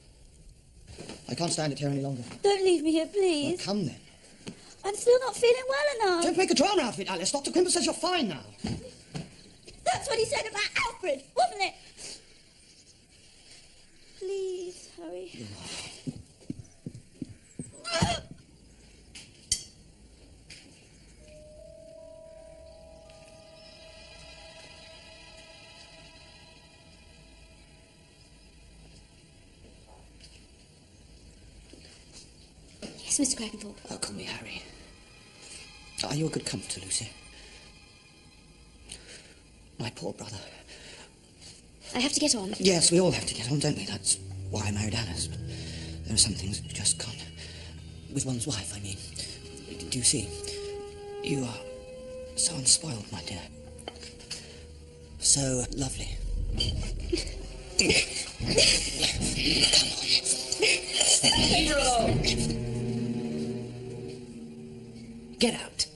A: I can't stand it here any longer.
N: Don't leave me here, please.
A: Well, come then.
N: I'm still not feeling well enough.
A: Don't make a drama out of it, Alice. Dr. Quimper says you're fine now.
N: That's what he said about Alfred, wasn't it? Please, hurry.
G: Yes, Mr. Crackenthorpe.
A: Oh, call me Harry. Are you a good comforter, Lucy? My poor brother.
G: I have to get on.
A: Yes, we all have to get on, don't we? That's why I married Alice. But there are some things that you just can't. With one's wife, I mean. Do you see? You are so unspoiled, my dear. So lovely. Come on.
J: Leave her alone! Get out.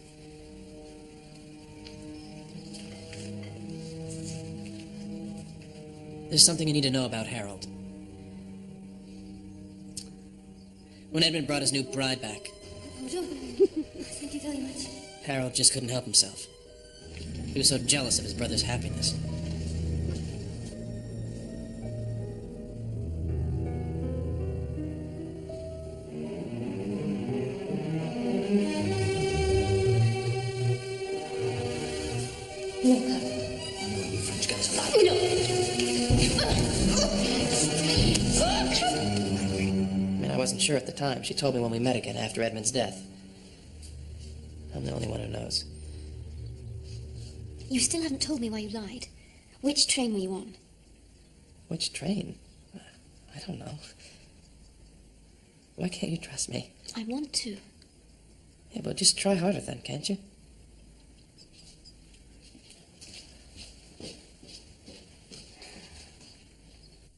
F: There's something you need to know about Harold. When Edmund brought his new bride back,
G: Oh, John. Thank you very much.
F: Harold just couldn't help himself. He was so jealous of his brother's happiness.
G: Look.
A: You French girls are like.
F: I wasn't sure at the time. She told me when we met again after Edmund's death. I'm the only one who knows.
G: You still haven't told me why you lied. Which train were you on?
F: Which train? I don't know. Why can't you trust me?
G: I want to.
F: Yeah, but just try harder then, can't you?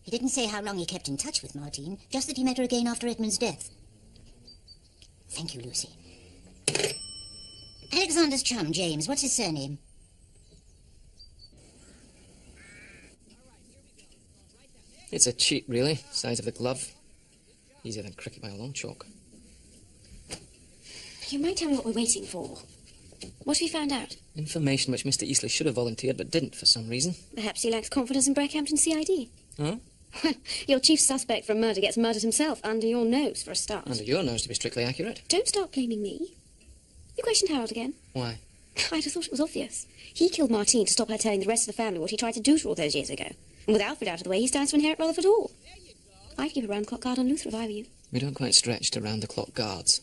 D: He didn't say how long he kept in touch with Martine, just that he met her again after Edmund's death. Thank you, Lucy. Alexander's chum, James, what's his surname?
J: It's a cheat, really. Size of the glove. Easier than cricket by a long chalk.
B: You might tell me what we're waiting for. What have you found out?
J: Information which Mr. Eastleigh should have volunteered but didn't for some reason.
B: Perhaps he lacks confidence in Brackhampton CID.
J: Huh?
B: Your chief suspect for murder gets murdered himself, under your nose, for a start.
J: Under your nose, to be strictly accurate.
B: Don't start blaming me. You questioned Harold again?
J: Why?
B: I'd have thought it was obvious. He killed Martine to stop her telling the rest of the family what he tried to do to her all those years ago. And with Alfred out of the way, he stands to inherit Rutherford Hall. I'd keep a round-the-clock guard on Luther if I were you.
J: We don't quite stretch to round-the-clock guards.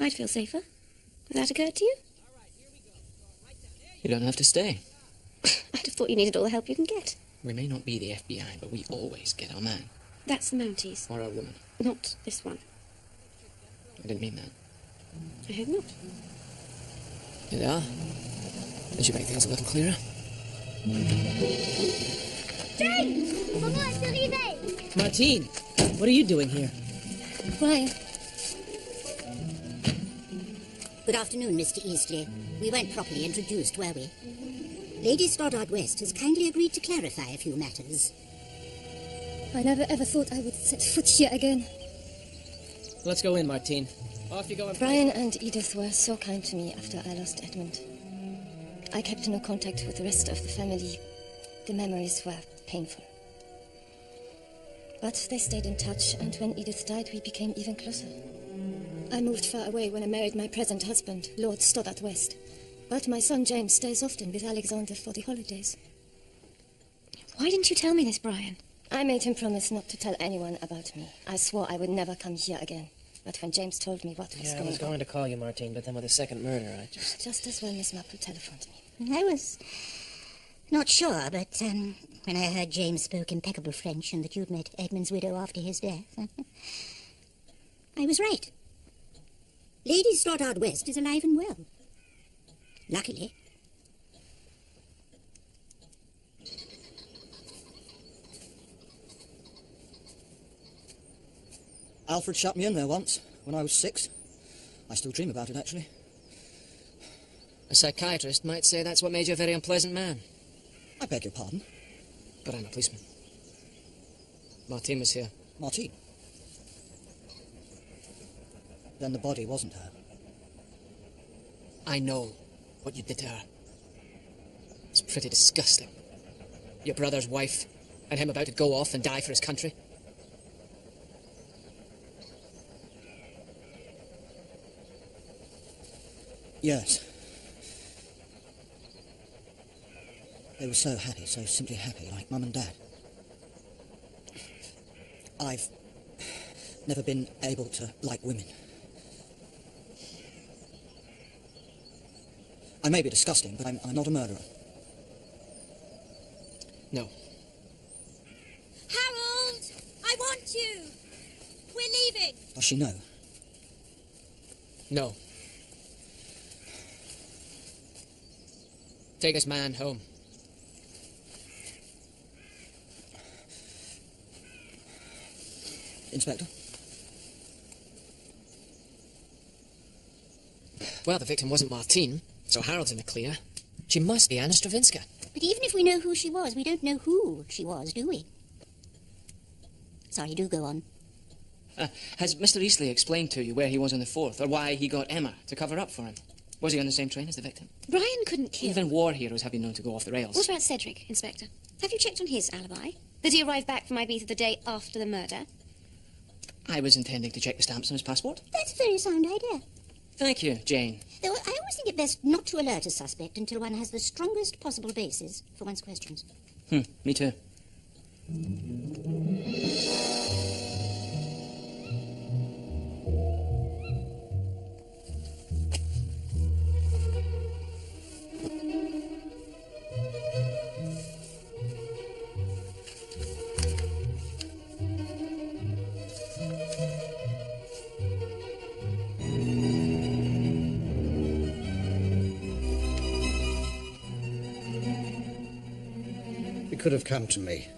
B: I'd feel safer. Has that occurred to you?
J: You don't have to stay.
B: I'd have thought you needed all the help you can get.
J: We may not be the FBI, but we always get our man.
B: That's the Mounties.
J: Or our woman.
B: Not this one.
J: I didn't mean that.
B: I hope not.
J: Here they are. That should make things a little clearer.
G: James! Maman est arrivée!
F: Martine, what are you doing here?
B: Brian.
D: Good afternoon, Mr. Eastleigh. We weren't properly introduced, were we? Lady Stoddard West has kindly agreed to clarify a few matters.
I: I never ever thought I would set foot here again.
F: Let's go in, Martine. Off you go and
I: Brian and Edith were so kind to me after I lost Edmund. I kept no contact with the rest of the family. The memories were painful. But they stayed in touch, and when Edith died, we became even closer. I moved far away when I married my present husband, Lord Stoddard West. But my son James stays often with Alexander for the holidays.
B: Why didn't you tell me this, Brian?
I: I made him promise not to tell anyone about me. I swore I would never come here again. But when James told me what was
F: I
I: going
F: was going to call you, Martine, but then with the second murder, I just...
I: Just as well Miss Marple telephoned me.
D: I was not sure, but when I heard James spoke impeccable French and that you'd met Edmund's widow after his death, I was right. Lady Stoddard West is alive and well. Luckily.
C: Alfred shut me in there once, when I was 6. I still dream about it, actually.
J: A psychiatrist might say that's what made you a very unpleasant man.
C: I beg your pardon?
J: But I'm a policeman. Martine was here.
C: Martine? Then the body wasn't her.
J: I know what you did to her. It's pretty disgusting. Your brother's wife, and him about to go off and die for his country.
C: Yes. They were so happy, so simply happy, like Mum and Dad. I've never been able to like women. I may be disgusting, but I'm not a murderer.
J: No.
N: Harold! I want you! We're leaving!
C: Does she know?
J: No. Take this man home.
C: Inspector?
J: Well, the victim wasn't Martine, so Harold's in the clear. She must be Anna Stravinska.
D: But even if we know who she was, we don't know who she was, do we? Sorry, do go on.
J: Has Mr. Eastleigh explained to you where he was on the 4th, or why he got Emma to cover up for him? Was he on the same train as the victim?
B: Brian couldn't kill.
J: Even war heroes have been known to go off the rails.
B: What about Cedric, Inspector? Have you checked on his alibi? Did he arrive back from Ibiza the day after the murder?
J: I was intending to check the stamps on his passport.
D: That's a very sound idea.
J: Thank you, Jane.
D: Though I always think it best not to alert a suspect until one has the strongest possible basis for one's questions.
J: Me too.
A: It could have come to me.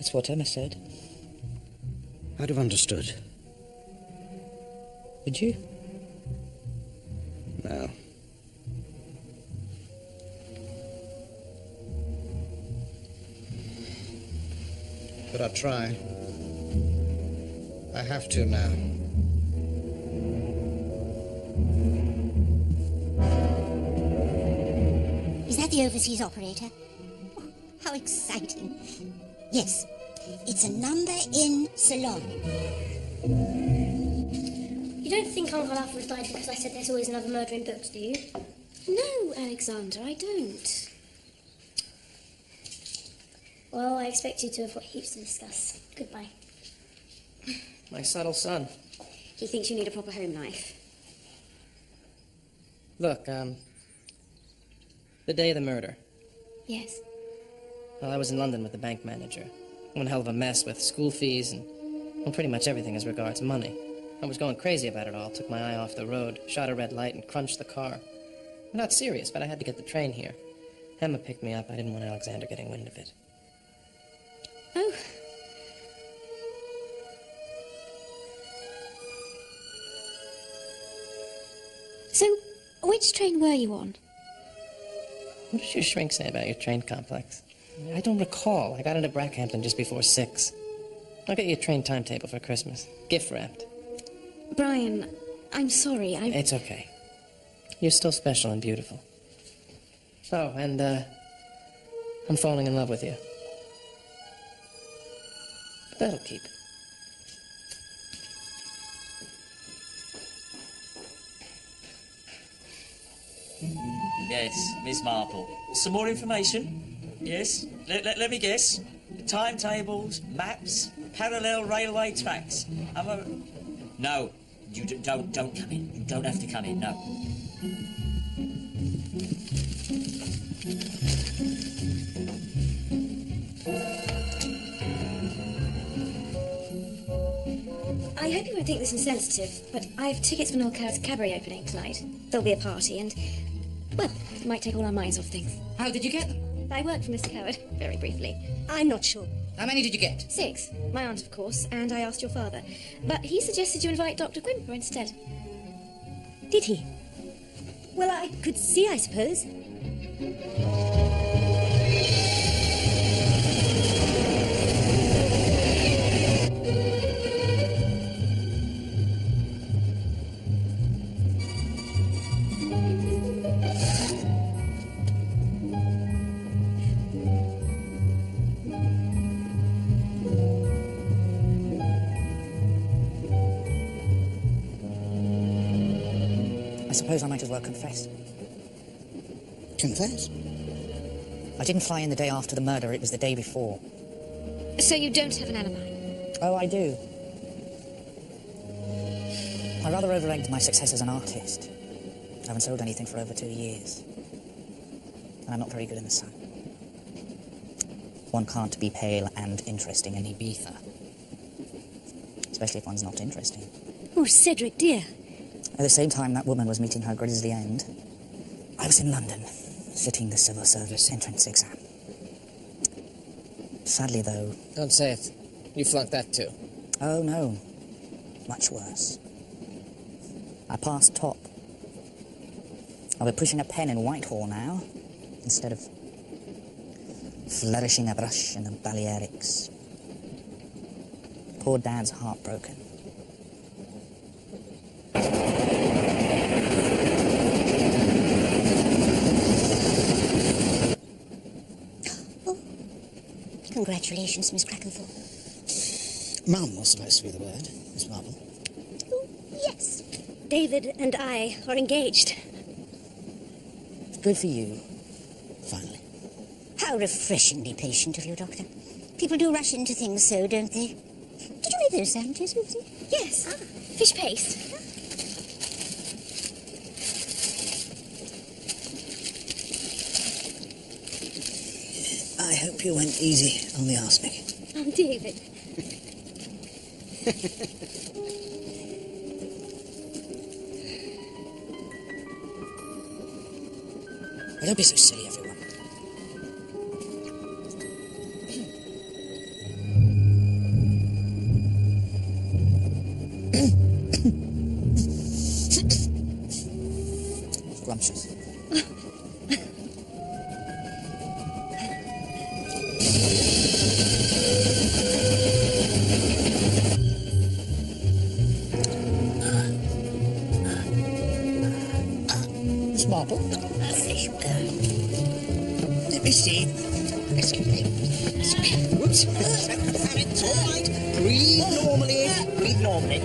C: That's what Emma said.
A: I'd have understood.
C: Would you?
A: No. But I'll try. I have to now.
D: Is that the overseas operator? Oh, how exciting. Yes, it's a number in Ceylon.
G: You don't think Uncle Alfred died because I said there's always another murder in books, do you?
B: No, Alexander, I don't.
G: Well, I expect you to have got heaps to discuss. Goodbye.
F: My subtle son.
I: He thinks you need a proper home life.
F: Look, the day of the murder.
B: Yes.
F: Well, I was in London with the bank manager. One hell of a mess with school fees and, well, pretty much everything as regards money. I was going crazy about it all, took my eye off the road, shot a red light, and crunched the car. I'm not serious, but I had to get the train here. Emma picked me up. I didn't want Alexander getting wind of it.
B: Oh. So, which train were you on?
F: What did your shrink say about your train complex? I don't recall. I got into Brackhampton just before 6. I'll get you a train timetable for Christmas. Gift wrapped.
B: Brian, I'm sorry,
F: It's okay. You're still special and beautiful. Oh, and, I'm falling in love with you. But that'll keep.
E: Yes, Miss Marple. Some more information? Yes? Let me guess. Timetables, maps, parallel railway tracks. No, you don't come in. You don't have to come in, no.
B: I hope you won't think this insensitive, but I've tickets for Noel Coward's cabaret opening tonight. There'll be a party and, well, it might take all our minds off things.
C: How did you get them?
B: I worked for Mr. Coward, very briefly.
I: I'm not sure.
C: How many did you get?
B: 6. My aunt, of course, and I asked your father. But he suggested you invite Dr. Quimper instead.
I: Did he? Well, I could see, I suppose.
C: I suppose I might as well confess.
A: Confess?
C: I didn't fly in the day after the murder, it was the day before.
B: So you don't have an alibi?
C: Oh, I do. I rather over-egged my success as an artist. I haven't sold anything for over 2 years. And I'm not very good in the sun. One can't be pale and interesting in Ibiza. Especially if one's not interesting.
I: Oh, Cedric, dear.
C: At the same time that woman was meeting her grisly end, I was in London, sitting the civil service entrance exam. Sadly, though...
F: Don't say it. You flunked that too.
C: Oh, no. Much worse. I passed top. I'll be pushing a pen in Whitehall now, instead of flourishing a brush in the Balearics. Poor Dad's heartbroken.
D: Congratulations, Miss Crackenthorpe.
A: Mum was supposed to be the word, Miss Marple.
I: Oh, yes. David and I are engaged.
C: Good for you.
A: Finally.
D: How refreshingly patient of you, Doctor. People do rush into things so, don't they? Did you make those sandwiches, Lucy?
B: Yes. Fish paste.
A: I hope you went easy on the arsenic.
I: Oh, David.
C: Oh, don't be so silly, everyone.
A: unconscious. Miss Marple? Let me see. Excuse me. Whoops. It's all right. Breathe normally. Breathe normally.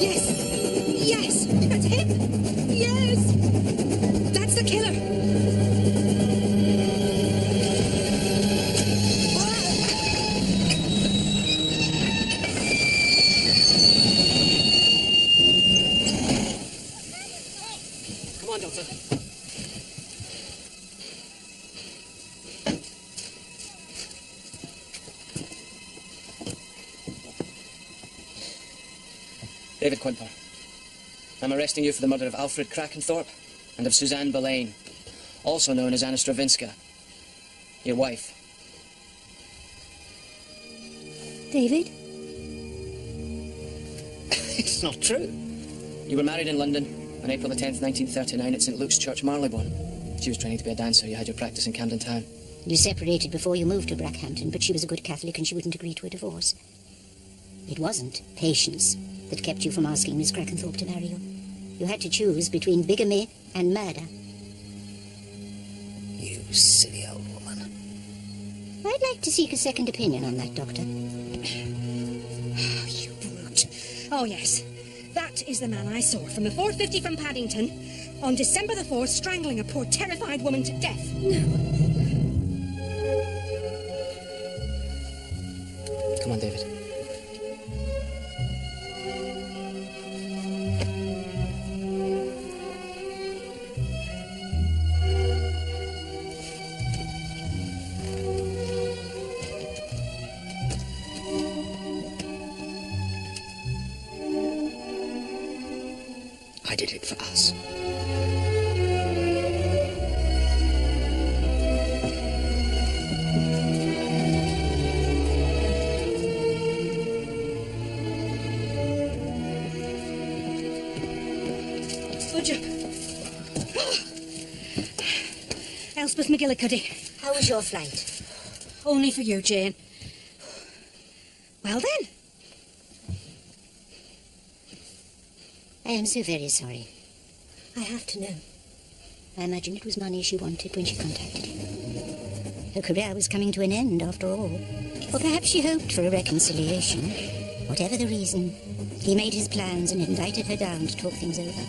Q: Yes! Yes! That's him! Yes! That's the killer!
F: Come on, Doctor. David Quimper. I'm arresting you for the murder of Alfred Krakenthorpe and of Suzanne Boleyn, also known as Anna Stravinska, your wife.
I: David?
A: It's not true.
F: You were married in London on April the 10th, 1939 at St. Luke's Church, Marylebone. She was training to be a dancer. You had your practice in Camden Town.
D: You separated before you moved to Brackhampton, but she was a good Catholic and she wouldn't agree to a divorce. It wasn't patience that kept you from asking Miss Krakenthorpe to marry you. You had to choose between bigamy and murder.
A: You silly old woman.
D: I'd like to seek a second opinion on that, Doctor.
Q: You brute. Oh, yes. That is the man I saw from the 450 from Paddington on December the 4th, strangling a poor terrified woman to death.
F: Come on, David.
A: I did it for us.
Q: Would you? Elspeth McGillicuddy.
D: How was your flight?
Q: Only for you, Jane. Well, then.
D: I am so very sorry.
I: I have to know.
D: I imagine it was money she wanted when she contacted you. Her career was coming to an end, after all. Or perhaps she hoped for a reconciliation. Whatever the reason, he made his plans and invited her down to talk things over.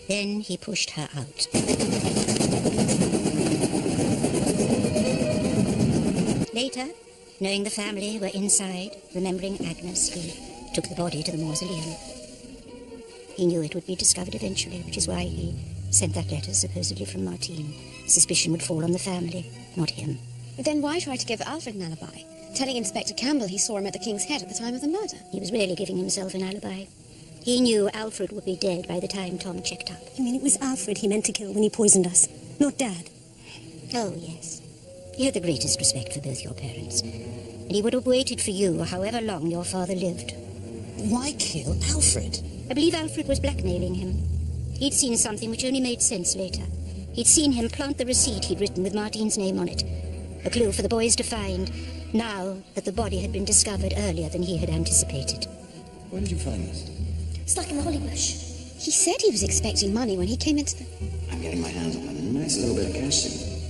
D: Then he pushed her out. Later, knowing the family were inside, remembering Agnes, he took the body to the mausoleum. He knew it would be discovered eventually, which is why he sent that letter supposedly from Martine. Suspicion would fall on the family, not him.
K: Then why try to give Alfred an alibi? Telling Inspector Campbell he saw him at the King's Head at the time of the murder.
D: He was really giving himself an alibi. He knew Alfred would be dead by the time Tom checked up.
I: You mean it was Alfred he meant to kill when he poisoned us, not Dad?
D: Oh, yes. He had the greatest respect for both your parents. And he would have waited for you however long your father lived.
A: Why kill Alfred?
D: I believe Alfred was blackmailing him. He'd seen something which only made sense later. He'd seen him plant the receipt he'd written with Martine's name on it. A clue for the boys to find, now that the body had been discovered earlier than he had anticipated.
L: Where did you find this?
G: Stuck in the holly bush.
K: He said he was expecting money when he came into the...
L: I'm getting my hands on a nice little bit of cash soon.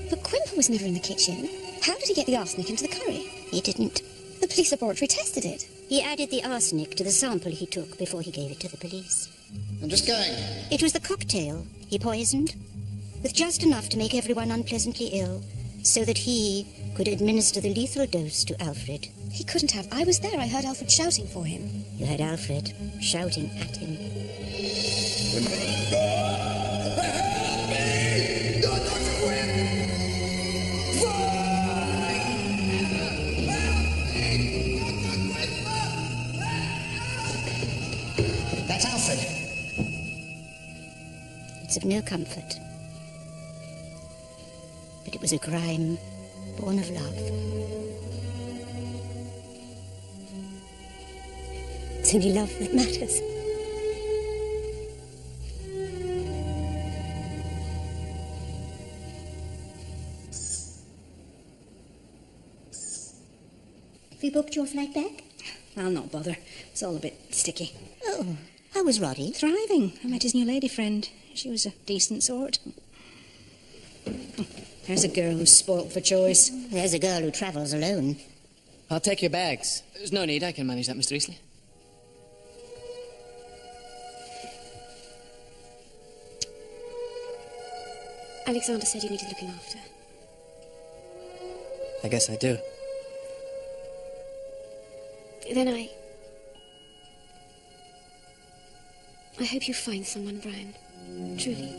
K: But Quimper was never in the kitchen. How did he get the arsenic into the curry?
D: He didn't.
K: The police laboratory tested it.
D: He added the arsenic to the sample he took before he gave it to the police.
A: I'm just going.
D: It was the cocktail he poisoned, with just enough to make everyone unpleasantly ill, so that he could administer the lethal dose to Alfred.
K: He couldn't have. I was there. I heard Alfred shouting for him.
D: You heard Alfred shouting at him.
L: Help me! Don't win!
D: of no comfort. But it was a crime born of love. It's only love that matters.
I: Have you booked your flight back?
Q: I'll not bother. It's all a bit sticky.
D: Oh, how was Roddy?
Q: Thriving. I met his new lady friend. She was a decent sort. There's a girl who's spoilt for choice.
D: There's a girl who travels alone.
J: I'll take your bags. There's no need. I can manage that, Mr. Eastleigh.
B: Alexander said you needed looking after.
J: I guess I do.
B: Then I hope you find someone, Brian. Truly.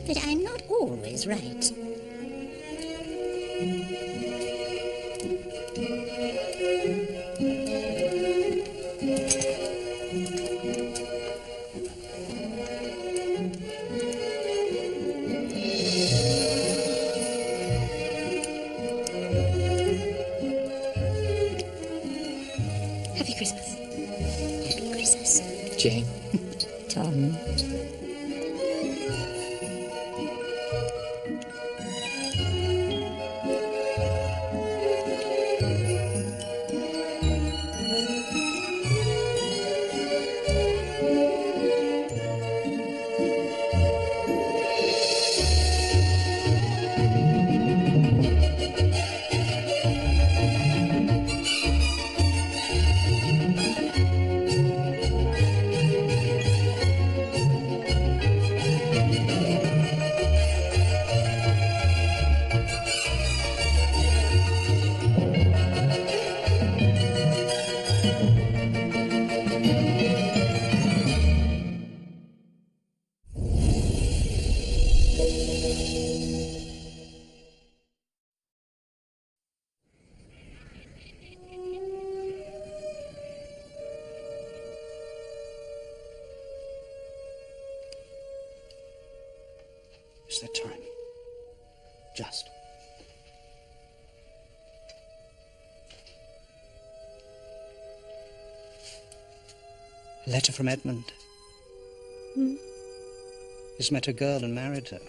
D: But I'm not always right.
B: Happy Christmas.
D: Happy Christmas.
J: Jane.
D: Tom.
A: Is there time? Just. A letter from Edmund. He's met a girl and married her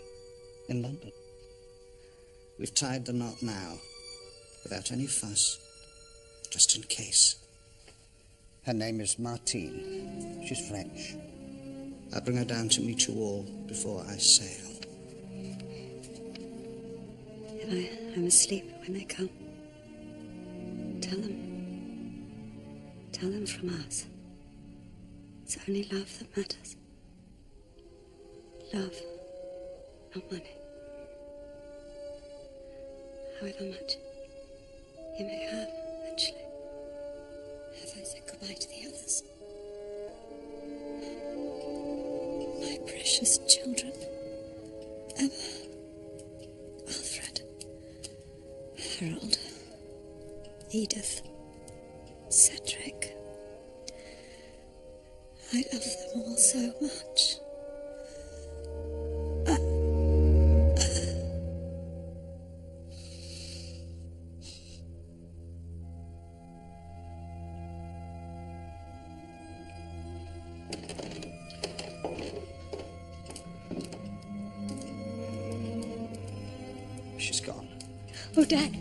A: in London. We've tied the knot now, without any fuss, just in case. Her name is Martine. She's French. I'll bring her down to meet you all before I sail.
P: If I'm asleep when they come, tell them. Tell them from us. It's only love that matters. Love, not money. However much you may have, eventually. Have I said goodbye to the others? My precious children. Emma. Alfred. Harold. Edith. Cedric. I love them all so much.
A: She's gone.
Q: Oh, Dad.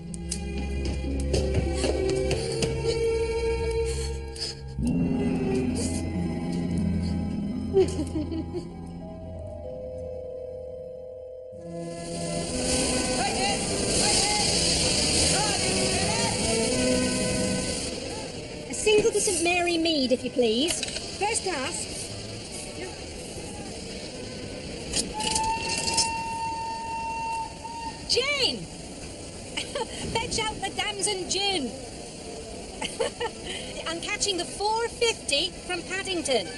Q: A single to St Mary Mead, if you please. First class. Jane! Fetch out the damson gin. I'm catching the 4:50 from Paddington.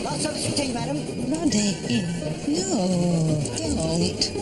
A: Lots of tea, madam.
C: Roddy, no, don't.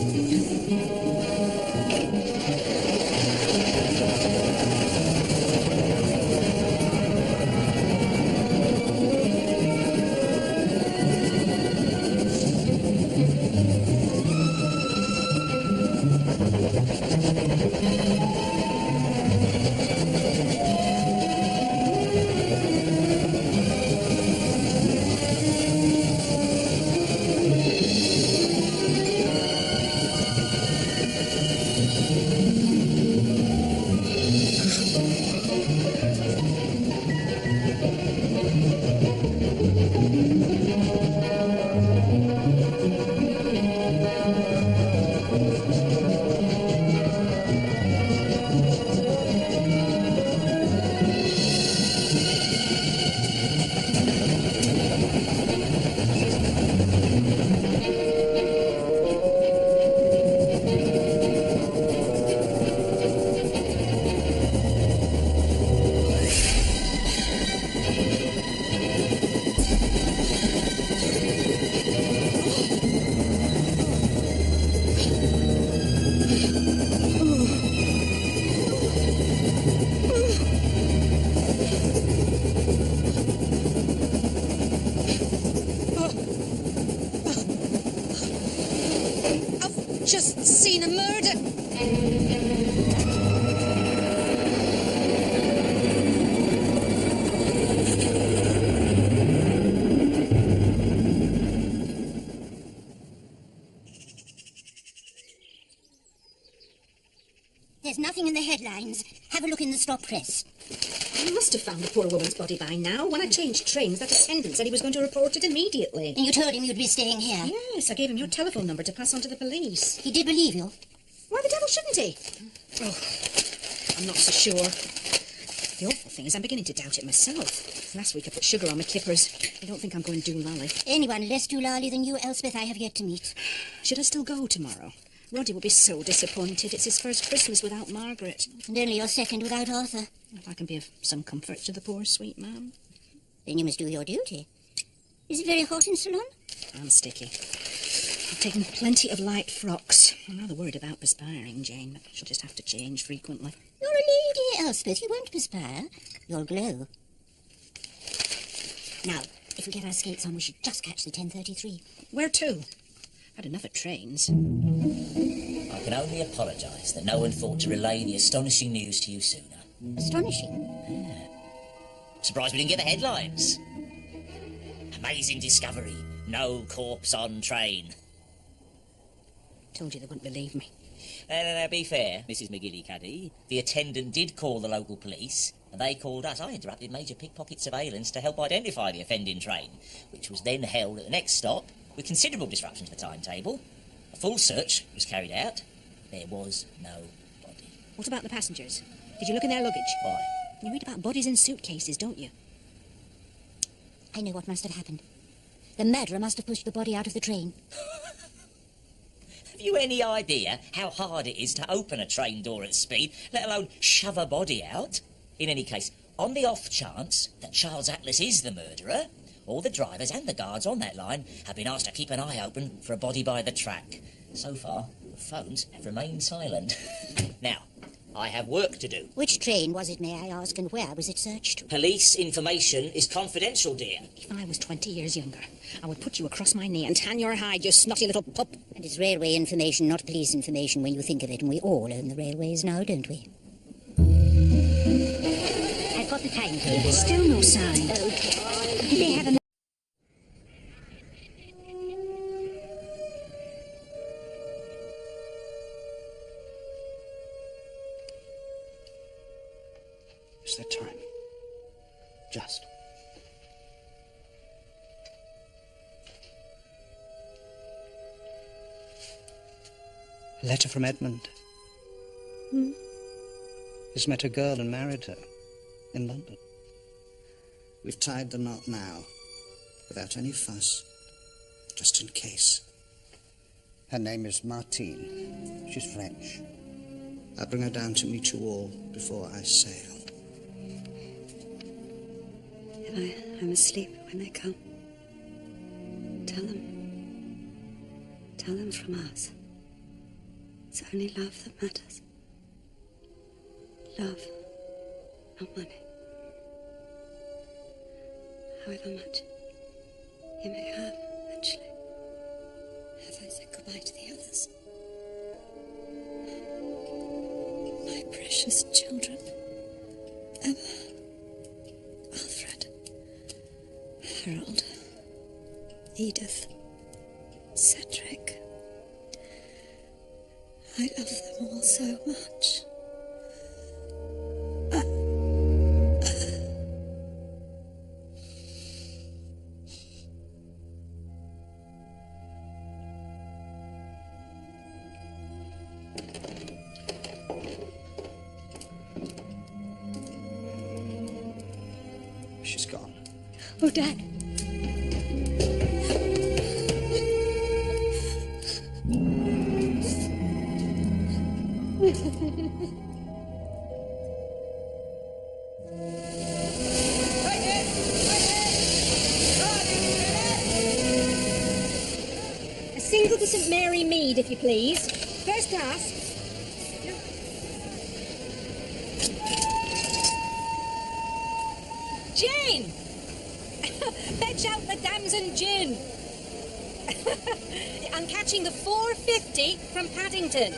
Q: Just seen a murder.
D: There's nothing in the headlines. Have a look in the stop press.
Q: I must have found the poor woman's body by now. When I changed trains, that attendant said he was going to report it immediately.
D: And you told him you'd be staying here?
Q: Yes, I gave him your telephone number to pass on to the police.
D: He did believe you?
Q: Why the devil shouldn't he? Oh, I'm not so sure. The awful thing is I'm beginning to doubt it myself. Last week I put sugar on my clippers. I don't think I'm going doolally.
D: Anyone less doolally than you, Elspeth, I have yet to meet.
Q: Should I still go tomorrow? Roddy will be so disappointed. It's his first Christmas without Margaret.
D: And only your second without Arthur.
Q: If I can be of some comfort to the poor sweet man.
D: Then you must do your duty. Is it very hot in Ceylon?
Q: And sticky. I've taken plenty of light frocks. I'm rather worried about perspiring, Jane, but she'll just have to change frequently.
D: You're a lady, Elspeth. You won't perspire. You'll glow. Now, if we get our skates on, we should just catch the 10:33.
Q: Where to? Had enough of trains.
E: I can only apologise that no one thought to relay the astonishing news to you sooner.
D: Astonishing?
E: Yeah. Surprised we didn't get the headlines. Amazing discovery. No corpse on train.
Q: Told you they wouldn't believe me.
E: No, be fair, Mrs. McGillicuddy. The attendant did call the local police, and they called us. I interrupted major pickpocket surveillance to help identify the offending train, which was then held at the next stop with considerable disruption to the timetable. A full search was carried out. There was no body.
Q: What about the passengers? Did you look in their luggage?
E: Why?
Q: You read about bodies in suitcases, don't you?
D: I know what must have happened. The murderer must have pushed the body out of the train.
E: Have you any idea how hard it is to open a train door at speed, let alone shove a body out? In any case, on the off chance that Charles Atlas is the murderer, all the drivers and the guards on that line have been asked to keep an eye open for a body by the track. So far, the phones have remained silent. Now, I have work to do.
D: Which train was it, may I ask, and where was it searched?
E: Police information is confidential, dear.
Q: If I was 20 years younger, I would put you across my knee and tan your hide, you snotty little pup.
D: And it's railway information, not police information when you think of it, and we all own the railways now, don't we? I've got the timetable.
Q: Still no sign.
D: Did they have a...
A: It's their time. Just. A letter from Edmund. He's met a girl and married her in London. We've tied the knot now, without any fuss, just in case. Her name is Martine. She's French. I'll bring her down to meet you all before I sail.
P: If I'm asleep when they come, tell them. Tell them from us. It's only love that matters. Love, not money. However much you may have, eventually.
I: Have I said goodbye to the others? My precious children. Emma. Alfred. Harold. Edith. Cedric. I love them all so much.
A: She's gone.
I: Oh, Dad.
Q: A single to St Mary Mead, if you please. First class. Jane! Fetch out the damson gin. I'm catching the 4:50 from Paddington.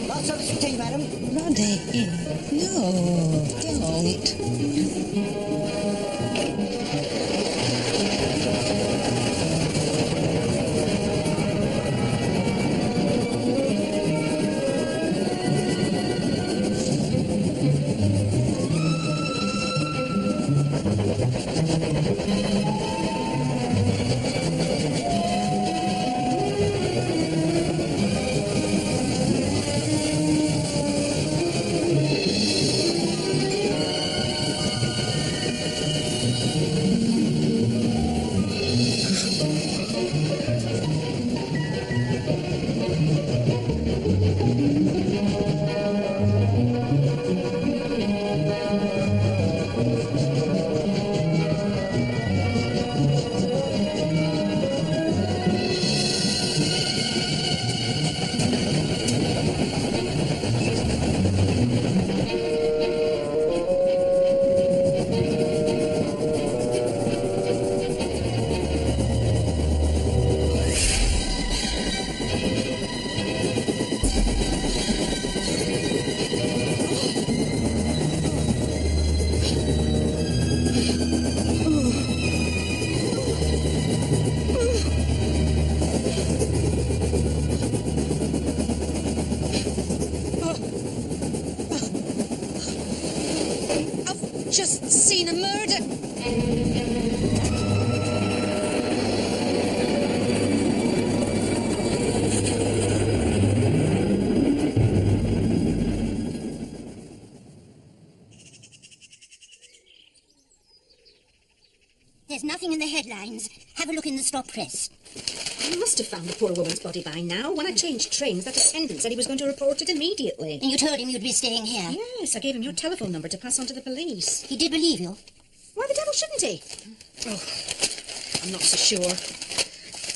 A: Lots of tea, madam.
Q: Roddy, no, don't. just seen a murder.
D: There's nothing in the headlines. Have a look in the stop press.
Q: I must have found the poor woman's body by now. When I changed trains, that attendant said he was going to report it immediately.
D: And you told him you'd be staying here?
Q: Yes, I gave him your telephone number to pass on to the police.
D: He did believe you?
Q: Why the devil shouldn't he? Oh, I'm not so sure.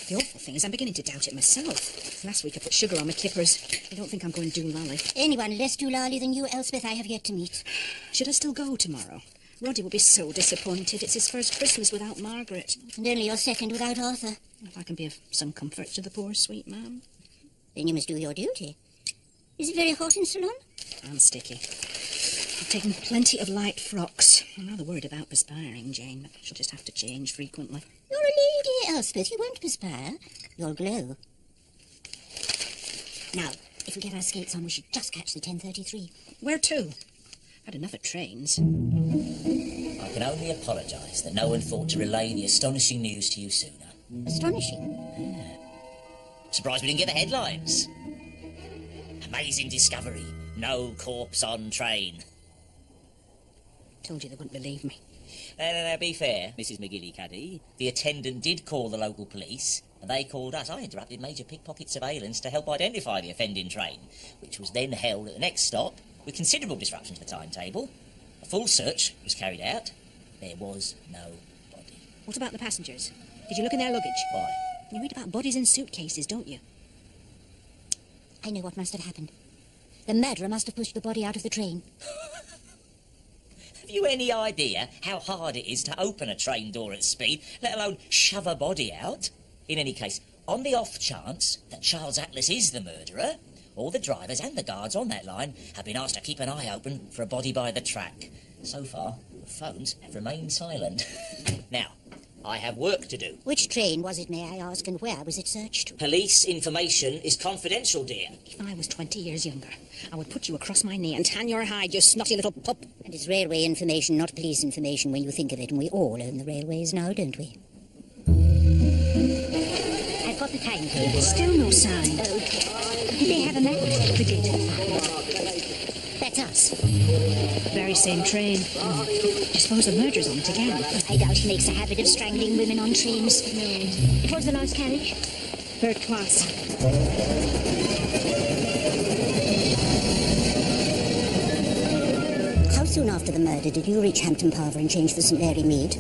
Q: The awful thing is I'm beginning to doubt it myself. Last week I put sugar on my kippers. I don't think I'm going doolally.
D: Anyone less doolally than you, Elspeth, I have yet to meet.
Q: Should I still go tomorrow? Roddy will be so disappointed. It's his first Christmas without Margaret.
D: And only your second without Arthur.
Q: If I can be of some comfort to the poor sweet man.
D: Then you must do your duty. Is it very hot in Ceylon?
Q: I'm sticky. I've taken plenty of light frocks. I'm rather worried about perspiring, Jane, but she'll just have to change frequently.
D: You're a lady, Elspeth. You won't perspire. You'll glow. Now, if we get our skates on, we should just catch the 10:33.
Q: Where to? Had enough of trains.
E: I can only apologise that no one thought to relay the astonishing news to you sooner.
D: Astonishing?
E: Yeah. Surprised we didn't get the headlines. Amazing discovery. No corpse on train.
Q: Told you they wouldn't believe me.
E: Now, be fair, Mrs. McGillicuddy. The attendant did call the local police, and they called us. I interrupted major pickpocket surveillance to help identify the offending train, which was then held at the next stop with considerable disruption to the timetable. A full search was carried out. There was no body.
Q: What about the passengers? Did you look in their luggage?
E: Why?
Q: You read about bodies in suitcases, don't you?
D: I know what must have happened. The murderer must have pushed the body out of the train.
E: Have you any idea how hard it is to open a train door at speed, let alone shove a body out? In any case, on the off chance that Charles Atlas is the murderer, all the drivers and the guards on that line have been asked to keep an eye open for a body by the track. So far, the phones have remained silent. Now, I have work to do.
D: Which train was it, may I ask, and where was it searched?
E: Police information is confidential, dear.
Q: If I was 20 years younger, I would put you across my knee and tan your hide, you snotty little pup.
D: And it's railway information, not police information when you think of it, and we all own the railways now, don't we? I've got the timetable.
Q: Still no sign.
D: Did they have a map?
Q: They did.
D: That's us.
Q: Very same train. I suppose the murder's on it again.
D: I doubt he makes a habit of strangling women on trains.
Q: No.
D: It was the last carriage?
Q: Third class.
D: How soon after the murder did you reach Hampton Parva and change for St Mary Mead?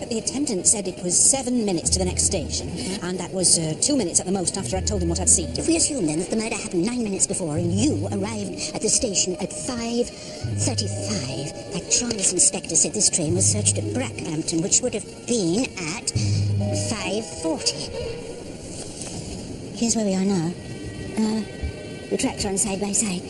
Q: The attendant said it was 7 minutes to the next station, and that was 2 minutes at the most after I told him what I'd seen.
D: If we assume, then, that the murder happened 9 minutes before and you arrived at the station at 5:35, that Charles inspector said this train was searched at Brackhampton, which would have been at 5:40. Here's where we are now. The tracks run side by side.